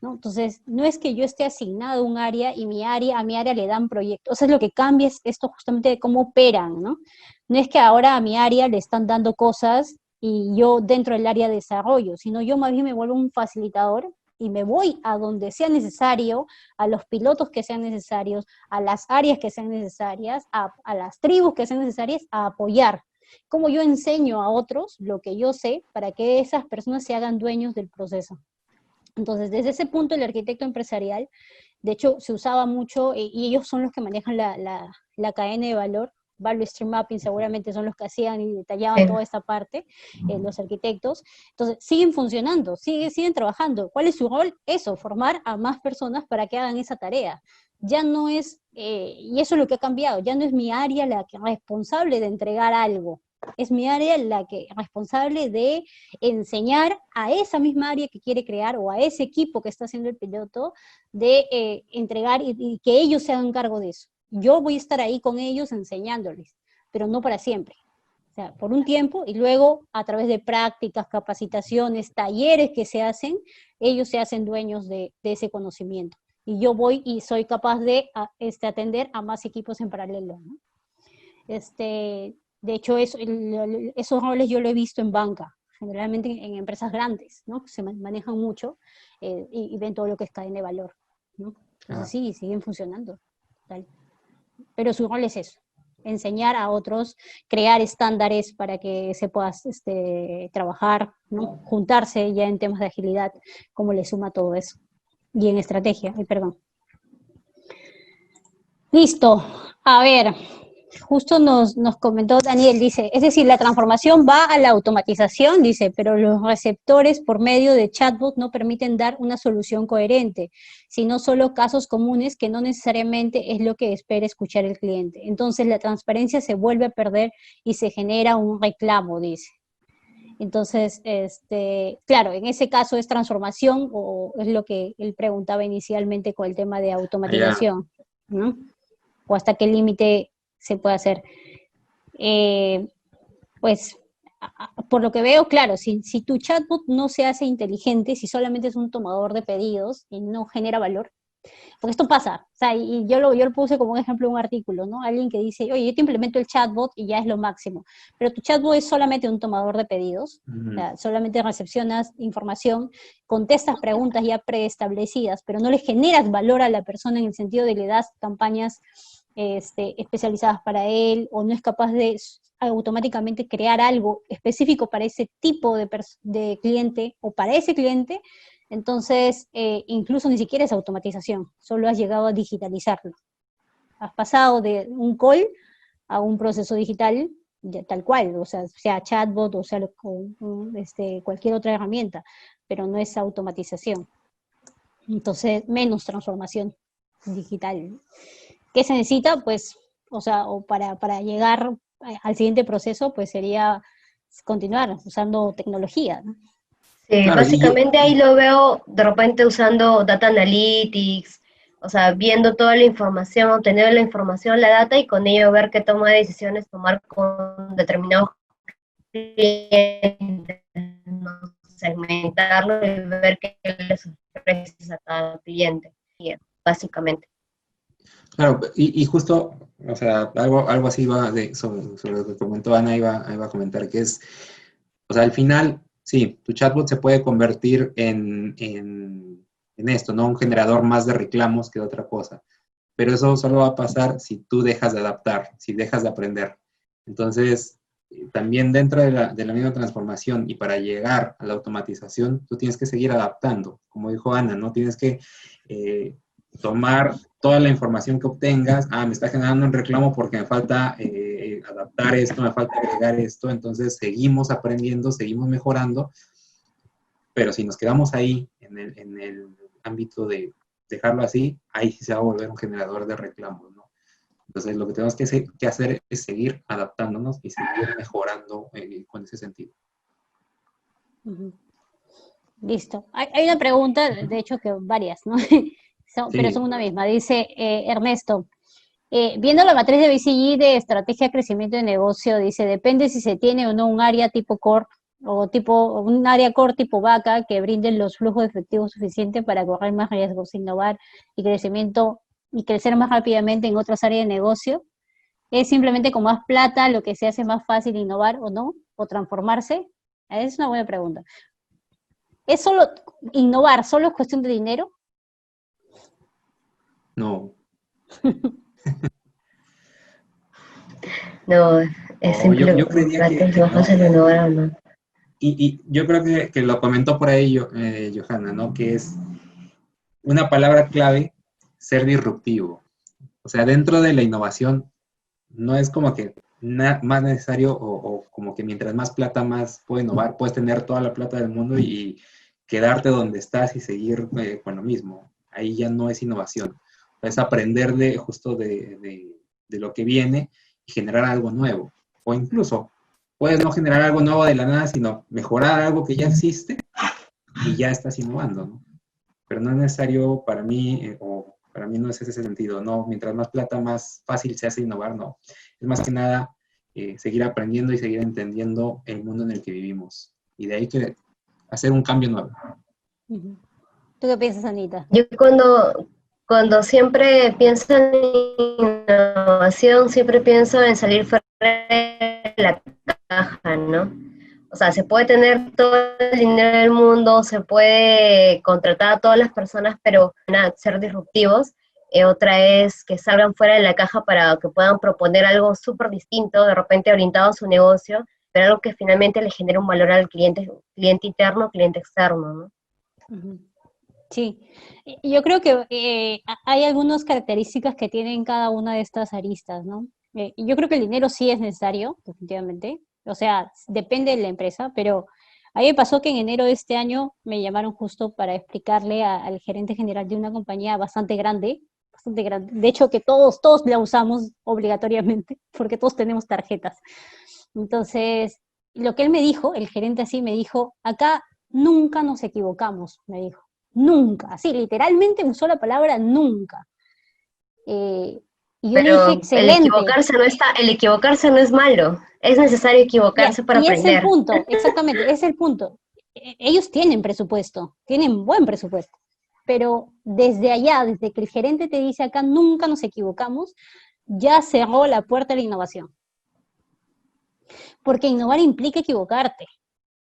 ¿no? Entonces, no es que yo esté asignado a un área y a mi área le dan proyectos. O sea, es lo que cambia es esto justamente de cómo operan, ¿no? No es que ahora a mi área le están dando cosas y yo dentro del área de desarrollo, sino yo más bien me vuelvo un facilitador y me voy a donde sea necesario, a los pilotos que sean necesarios, a las áreas que sean necesarias, a las tribus que sean necesarias, a apoyar. Como yo enseño a otros lo que yo sé para que esas personas se hagan dueños del proceso. Entonces, desde ese punto, el arquitecto empresarial, de hecho, se usaba mucho, y ellos son los que manejan la cadena de valor. Value Stream Mapping seguramente son los que hacían y detallaban toda esta parte, los arquitectos. Entonces, siguen funcionando, siguen trabajando. ¿Cuál es su rol? Eso, formar a más personas para que hagan esa tarea. Ya no es, y eso es lo que ha cambiado, ya no es mi área la que es responsable de entregar algo, es mi área la que es responsable de enseñar a esa misma área que quiere crear o a ese equipo que está haciendo el piloto de entregar y que ellos se hagan cargo de eso. Yo voy a estar ahí con ellos enseñándoles, pero no para siempre. O sea, por un tiempo y luego a través de prácticas, capacitaciones, talleres que se hacen, ellos se hacen dueños de ese conocimiento. Y yo voy y soy capaz de atender a más equipos en paralelo, ¿no? De hecho, esos roles yo lo he visto en banca, generalmente en empresas grandes, ¿no? Que se manejan mucho y ven todo lo que es cadena de valor, ¿no? Entonces sí, siguen funcionando. Tal. Pero su rol es eso, enseñar a otros, crear estándares para que se pueda trabajar, ¿no? Juntarse ya en temas de agilidad, cómo le suma todo eso. Y en estrategia, perdón. Listo. A ver, justo nos comentó Daniel, dice, es decir, la transformación va a la automatización, dice, pero los receptores por medio de chatbot no permiten dar una solución coherente, sino solo casos comunes que no necesariamente es lo que espera escuchar el cliente. Entonces la transparencia se vuelve a perder y se genera un reclamo, dice. Entonces, claro, en ese caso es transformación o es lo que él preguntaba inicialmente con el tema de automatización, ¿no? O hasta qué límite se puede hacer. Pues, por lo que veo, claro, si tu chatbot no se hace inteligente, si solamente es un tomador de pedidos y no genera valor, porque esto pasa, o sea, y yo lo puse como un ejemplo en un artículo, ¿no? Alguien que dice, oye, yo te implemento el chatbot y ya es lo máximo, pero tu chatbot es solamente un tomador de pedidos, o sea, solamente recepcionas información, contestas preguntas ya preestablecidas, pero no le generas valor a la persona en el sentido de que le das campañas especializadas para él, o no es capaz de automáticamente crear algo específico para ese tipo de cliente o para ese cliente. Entonces, incluso ni siquiera es automatización, solo has llegado a digitalizarlo. Has pasado de un call a un proceso digital tal cual, o sea chatbot o sea cualquier otra herramienta, pero no es automatización. Entonces, menos transformación digital. ¿Qué se necesita? Pues, o sea, o para llegar al siguiente proceso, pues sería continuar usando tecnología, ¿no? Sí, Claro, y yo, básicamente ahí lo veo de repente usando data analytics, o sea, viendo toda la información, obtener la información, la data y con ello ver qué toma de decisiones tomar con determinados clientes, ¿no? Segmentarlo y ver qué les ofreces a cada cliente, y, básicamente. claro, y justo, o sea, algo así va sobre lo que comentó Ana, iba a comentar, que es, o sea, al final, sí, tu chatbot se puede convertir en esto, ¿no? Un generador más de reclamos que de otra cosa. Pero eso solo va a pasar si tú dejas de adaptar, si dejas de aprender. Entonces, también dentro de la misma transformación y para llegar a la automatización, tú tienes que seguir adaptando. Como dijo Ana, ¿no? Tienes que tomar toda la información que obtengas. Ah, me está generando un reclamo porque me falta adaptar esto, me falta agregar esto. Entonces, seguimos aprendiendo, seguimos mejorando. Pero si nos quedamos ahí en el ámbito de dejarlo así, ahí sí se va a volver un generador de reclamos, ¿no? Entonces, lo que tenemos que hacer es seguir adaptándonos y seguir mejorando con ese sentido. Ujú. Listo. Hay una pregunta, de hecho que varias, ¿no? Pero Sí, son una misma. Dice Ernesto, viendo la matriz de BCG de estrategia, crecimiento de negocio, dice, depende si se tiene o no un área tipo core o un área core tipo vaca que brinde los flujos efectivos suficientes para correr más riesgos, innovar y crecimiento y crecer más rápidamente en otras áreas de negocio. ¿Es simplemente con más plata lo que se hace más fácil innovar o no? ¿O transformarse? Es una buena pregunta. ¿Es solo innovar, solo es cuestión de dinero? no, No, es no, yo, simple, yo creería plata es que más no. fácil de innovar o no. Y yo creo que lo comentó por ahí Johanna, ¿no? Que es una palabra clave, ser disruptivo. O sea, dentro de la innovación, no es como que más necesario o como que mientras más plata más puedes innovar, puedes tener toda la plata del mundo y quedarte donde estás y seguir con lo mismo. Ahí ya no es innovación. Es aprender justo de lo que viene y generar algo nuevo. O incluso puedes no generar algo nuevo de la nada, sino mejorar algo que ya existe y ya estás innovando, ¿no? Pero no es necesario para mí, o para mí no es ese sentido, no, mientras más plata, más fácil se hace innovar, no. Es más que nada seguir aprendiendo y seguir entendiendo el mundo en el que vivimos. Y de ahí que hacer un cambio nuevo. Uh-huh. ¿Tú qué piensas, Anita? Yo cuando siempre pienso en innovación, siempre pienso en salir fuera de la caja, ¿no? O sea, se puede tener todo el dinero del mundo, se puede contratar a todas las personas, pero ser disruptivos. Otra es que salgan fuera de la caja para que puedan proponer algo súper distinto, de repente orientado a su negocio, pero algo que finalmente le genere un valor al cliente interno, cliente externo, ¿no? Uh-huh. Sí, yo creo que hay algunas características que tienen cada una de estas aristas, ¿no? Yo creo que el dinero sí es necesario, definitivamente. O sea, depende de la empresa, pero a mí me pasó que en enero de este año me llamaron justo para explicarle al gerente general de una compañía bastante grande, bastante grande. De hecho, que todos la usamos obligatoriamente, porque todos tenemos tarjetas. Entonces, lo que él me dijo, el gerente así me dijo, acá nunca nos equivocamos, me dijo. Nunca, así, literalmente usó la palabra nunca. Eh, y yo le dije, Pero excelente. el equivocarse no es malo, es necesario Ya, equivocarse para y es el aprender. punto, exactamente, es el punto. Ellos tienen presupuesto, tienen buen presupuesto, pero desde allá, desde que el gerente te dice acá nunca nos equivocamos, ya cerró la puerta a la innovación. Porque innovar implica equivocarte.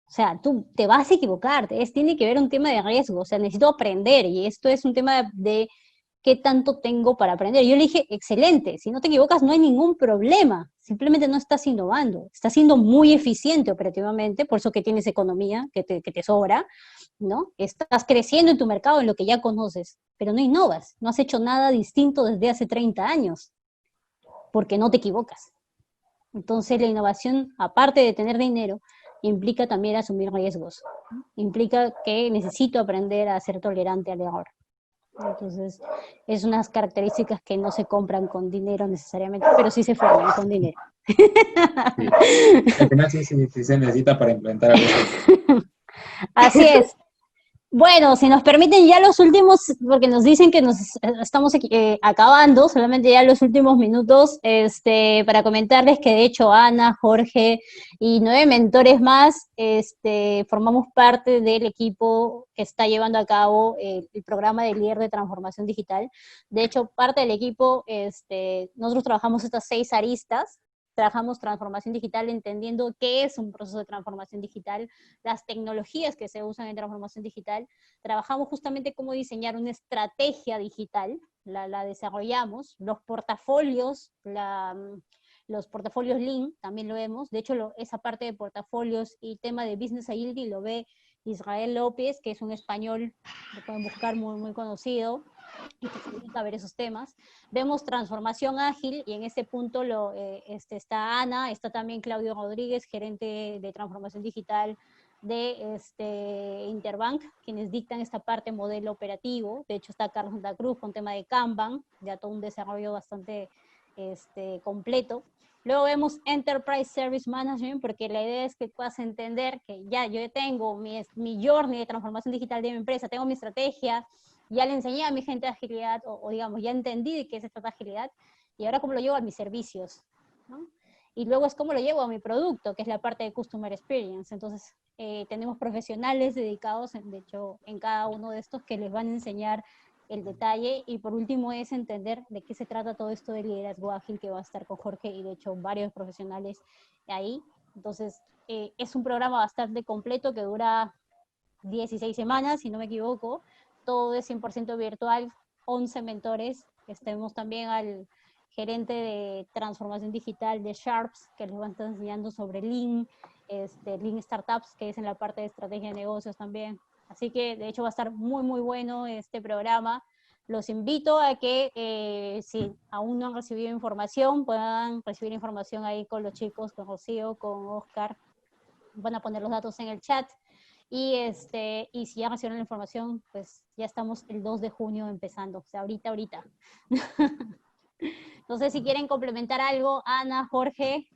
O sea, tú te vas a equivocar, tiene que ver un tema de riesgo, o sea, necesito aprender y esto es un tema de qué tanto tengo para aprender. Yo le dije, excelente, si no te equivocas no hay ningún problema, simplemente no estás innovando, estás siendo muy eficiente operativamente, por eso que tienes economía, que te sobra, ¿no? Estás creciendo en tu mercado, en lo que ya conoces, pero no innovas, no has hecho nada distinto desde hace 30 años, porque no te equivocas. Entonces la innovación, aparte de tener dinero, implica también asumir riesgos. Implica que necesito aprender a ser tolerante al error. Entonces, es unas características que no se compran con dinero necesariamente, pero sí se forman con dinero. Sí. Al final sí se necesita para implementar algo así. Así es. Bueno, si nos permiten ya los últimos, porque nos dicen que nos estamos acabando, solamente ya los últimos minutos, para comentarles que de hecho Ana, Jorge y 9 mentores más, formamos parte del equipo que está llevando a cabo el programa de líder de transformación digital. De hecho, parte del equipo, nosotros trabajamos estas 6 aristas. Trabajamos transformación digital entendiendo qué es un proceso de transformación digital, las tecnologías que se usan en transformación digital. Trabajamos justamente cómo diseñar una estrategia digital, la desarrollamos, los portafolios, los portafolios Lean también lo vemos, de hecho esa parte de portafolios y tema de Business Agility lo ve Israel López, que es un español, lo pueden buscar, muy, muy conocido, y que se dedica a ver esos temas. Vemos transformación ágil, y en ese punto está Ana, está también Claudio Rodríguez, gerente de transformación digital de Interbank, quienes dictan esta parte modelo operativo. De hecho está Carlos Santa Cruz con tema de Kanban, ya todo un desarrollo bastante completo. Luego vemos Enterprise Service Management, porque la idea es que puedas entender que ya yo tengo mi journey de transformación digital de mi empresa, tengo mi estrategia, ya le enseñé a mi gente agilidad, o digamos, ya entendí de qué es esta agilidad, y ahora cómo lo llevo a mis servicios, ¿no? Y luego es cómo lo llevo a mi producto, que es la parte de Customer Experience. Entonces, tenemos profesionales dedicados, de hecho, en cada uno de estos que les van a enseñar el detalle. Y por último es entender de qué se trata todo esto de liderazgo ágil, que va a estar con Jorge y de hecho varios profesionales ahí. Entonces, es un programa bastante completo que dura 16 semanas, si no me equivoco. Todo es 100% virtual, 11 mentores. Tenemos también al gerente de transformación digital de Sharps, que les va a estar enseñando sobre Lean, Lean Startups, que es en la parte de estrategia de negocios también. Así que, de hecho, va a estar muy, muy bueno este programa. Los invito a que, si aún no han recibido información, puedan recibir información ahí con los chicos, con Rocío, con Oscar. Van a poner los datos en el chat. Y si ya recibieron la información, pues ya estamos el 2 de junio empezando, o sea, ahorita. Entonces, si quieren complementar algo, Ana, Jorge.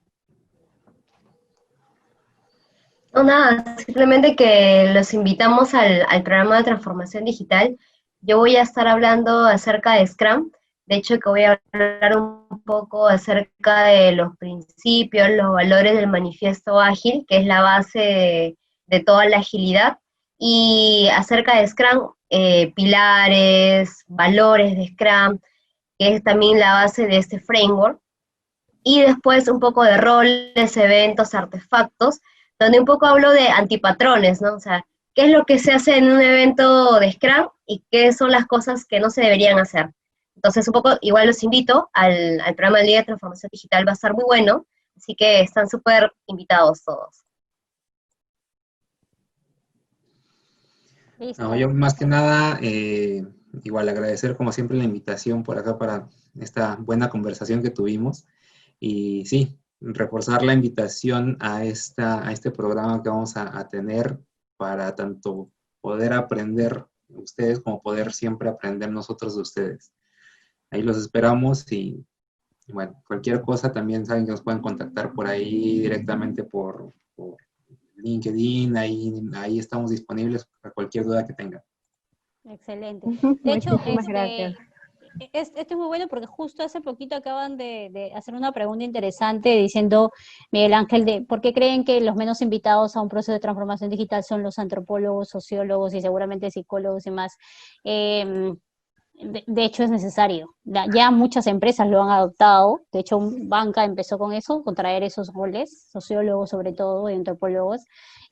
No, nada, simplemente que los invitamos al programa de transformación digital. Yo voy a estar hablando acerca de Scrum. De hecho, que voy a hablar un poco acerca de los principios, los valores del manifiesto ágil, que es la base de toda la agilidad. Y acerca de Scrum, pilares, valores de Scrum, que es también la base de este framework. Y después un poco de roles, eventos, artefactos, donde un poco hablo de antipatrones, ¿no? O sea, qué es lo que se hace en un evento de Scrum y qué son las cosas que no se deberían hacer. Entonces, un poco, igual los invito al programa del Día de Transformación Digital, va a estar muy bueno, así que están súper invitados todos. No, yo más que nada, igual agradecer como siempre la invitación por acá para esta buena conversación que tuvimos. Y sí, reforzar la invitación a este programa que vamos a tener para tanto poder aprender ustedes como poder siempre aprender nosotros de ustedes. Ahí los esperamos y bueno, cualquier cosa también saben que nos pueden contactar por ahí directamente por LinkedIn, ahí estamos disponibles para cualquier duda que tengan. Excelente. De hecho, Muchísimas gracias. esto es muy bueno porque justo hace poquito acaban de hacer una pregunta interesante diciendo, Miguel Ángel, de por qué creen que los menos invitados a un proceso de transformación digital son los antropólogos, sociólogos y seguramente psicólogos y más. De hecho, es necesario. Ya muchas empresas lo han adoptado. De hecho, Banca empezó con eso, con traer esos roles, sociólogos sobre todo y antropólogos.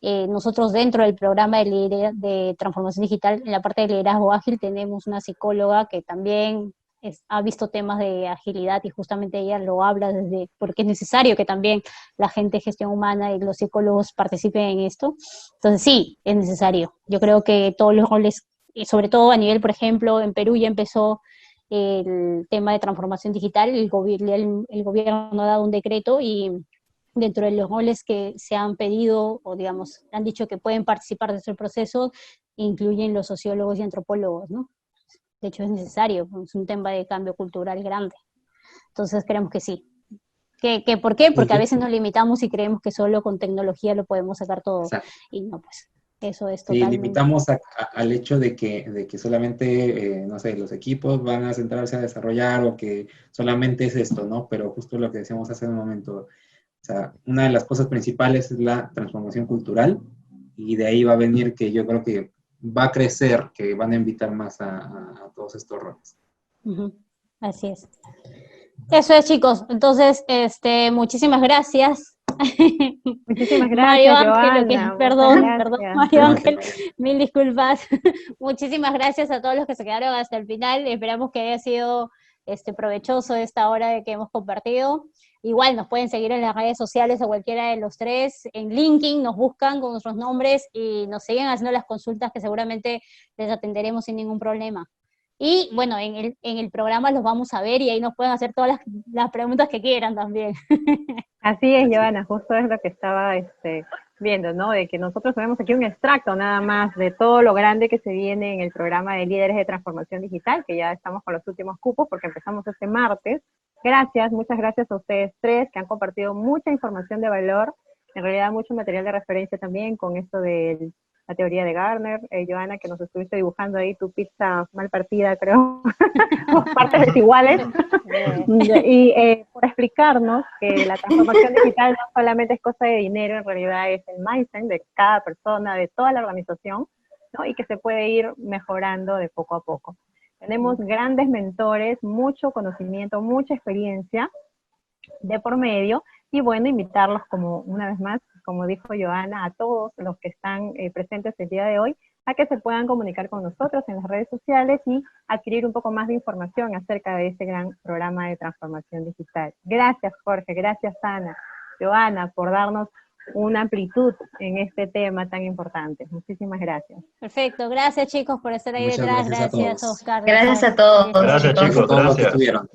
Nosotros dentro del programa de transformación digital, en la parte de liderazgo ágil, tenemos una psicóloga que también ha visto temas de agilidad y justamente ella lo habla porque es necesario que también la gente de gestión humana y los psicólogos participen en esto. Entonces sí, es necesario. Yo creo que todos los roles, y sobre todo a nivel, por ejemplo, en Perú ya empezó el tema de transformación digital, el gobierno ha dado un decreto y dentro de los roles que se han pedido, o digamos, han dicho que pueden participar de este proceso, incluyen los sociólogos y antropólogos, ¿no? de hecho es necesario, es un tema de cambio cultural grande. Entonces creemos que sí. ¿Por qué? Porque a veces nos limitamos y creemos que solo con tecnología lo podemos sacar todo. Exacto. Y no, pues, eso es Sí, totalmente... limitamos al hecho de que solamente, no sé, los equipos van a centrarse a desarrollar o que solamente es esto, ¿no? Pero justo lo que decíamos hace un momento, o sea, una de las cosas principales es la transformación cultural y de ahí va a venir que yo creo que va a crecer, que van a invitar más a todos estos roles. Así es. Eso es, chicos. Entonces, muchísimas gracias. Muchísimas Mario gracias, Ángel, Joana. perdón, Gracias. Mario Ángel, mil disculpas. Muchísimas gracias a todos los que se quedaron hasta el final. Esperamos que haya sido provechoso esta hora de que hemos compartido. Igual nos pueden seguir en las redes sociales a cualquiera de los tres. En LinkedIn nos buscan con nuestros nombres y nos siguen haciendo las consultas que seguramente les atenderemos sin ningún problema. Y bueno, en el programa los vamos a ver y ahí nos pueden hacer todas las preguntas que quieran también. Así es, Joana, justo es lo que estaba viendo, ¿no? De que nosotros tenemos aquí un extracto nada más de todo lo grande que se viene en el programa de Líderes de Transformación Digital, que ya estamos con los últimos cupos porque empezamos este martes. Gracias, muchas gracias a ustedes tres que han compartido mucha información de valor, en realidad mucho material de referencia también con esto de la teoría de Gardner. Joana, que nos estuviste dibujando ahí tu pizza mal partida, creo, partes desiguales, y por explicarnos que la transformación digital no solamente es cosa de dinero, en realidad es el mindset de cada persona, de toda la organización, ¿no? Y que se puede ir mejorando de poco a poco. Tenemos grandes mentores, mucho conocimiento, mucha experiencia de por medio, y bueno, invitarlos como una vez más, como dijo Joana, a todos los que están presentes el día de hoy, a que se puedan comunicar con nosotros en las redes sociales y adquirir un poco más de información acerca de este gran programa de transformación digital. Gracias, Jorge, gracias, Ana, Joana, por darnos una amplitud en este tema tan importante. Muchísimas gracias. Perfecto, gracias chicos por estar ahí Muchas detrás, gracias a gracias todos. Oscar. Gracias a todos. Gracias, chicos, Todos los que gracias. estuvieron.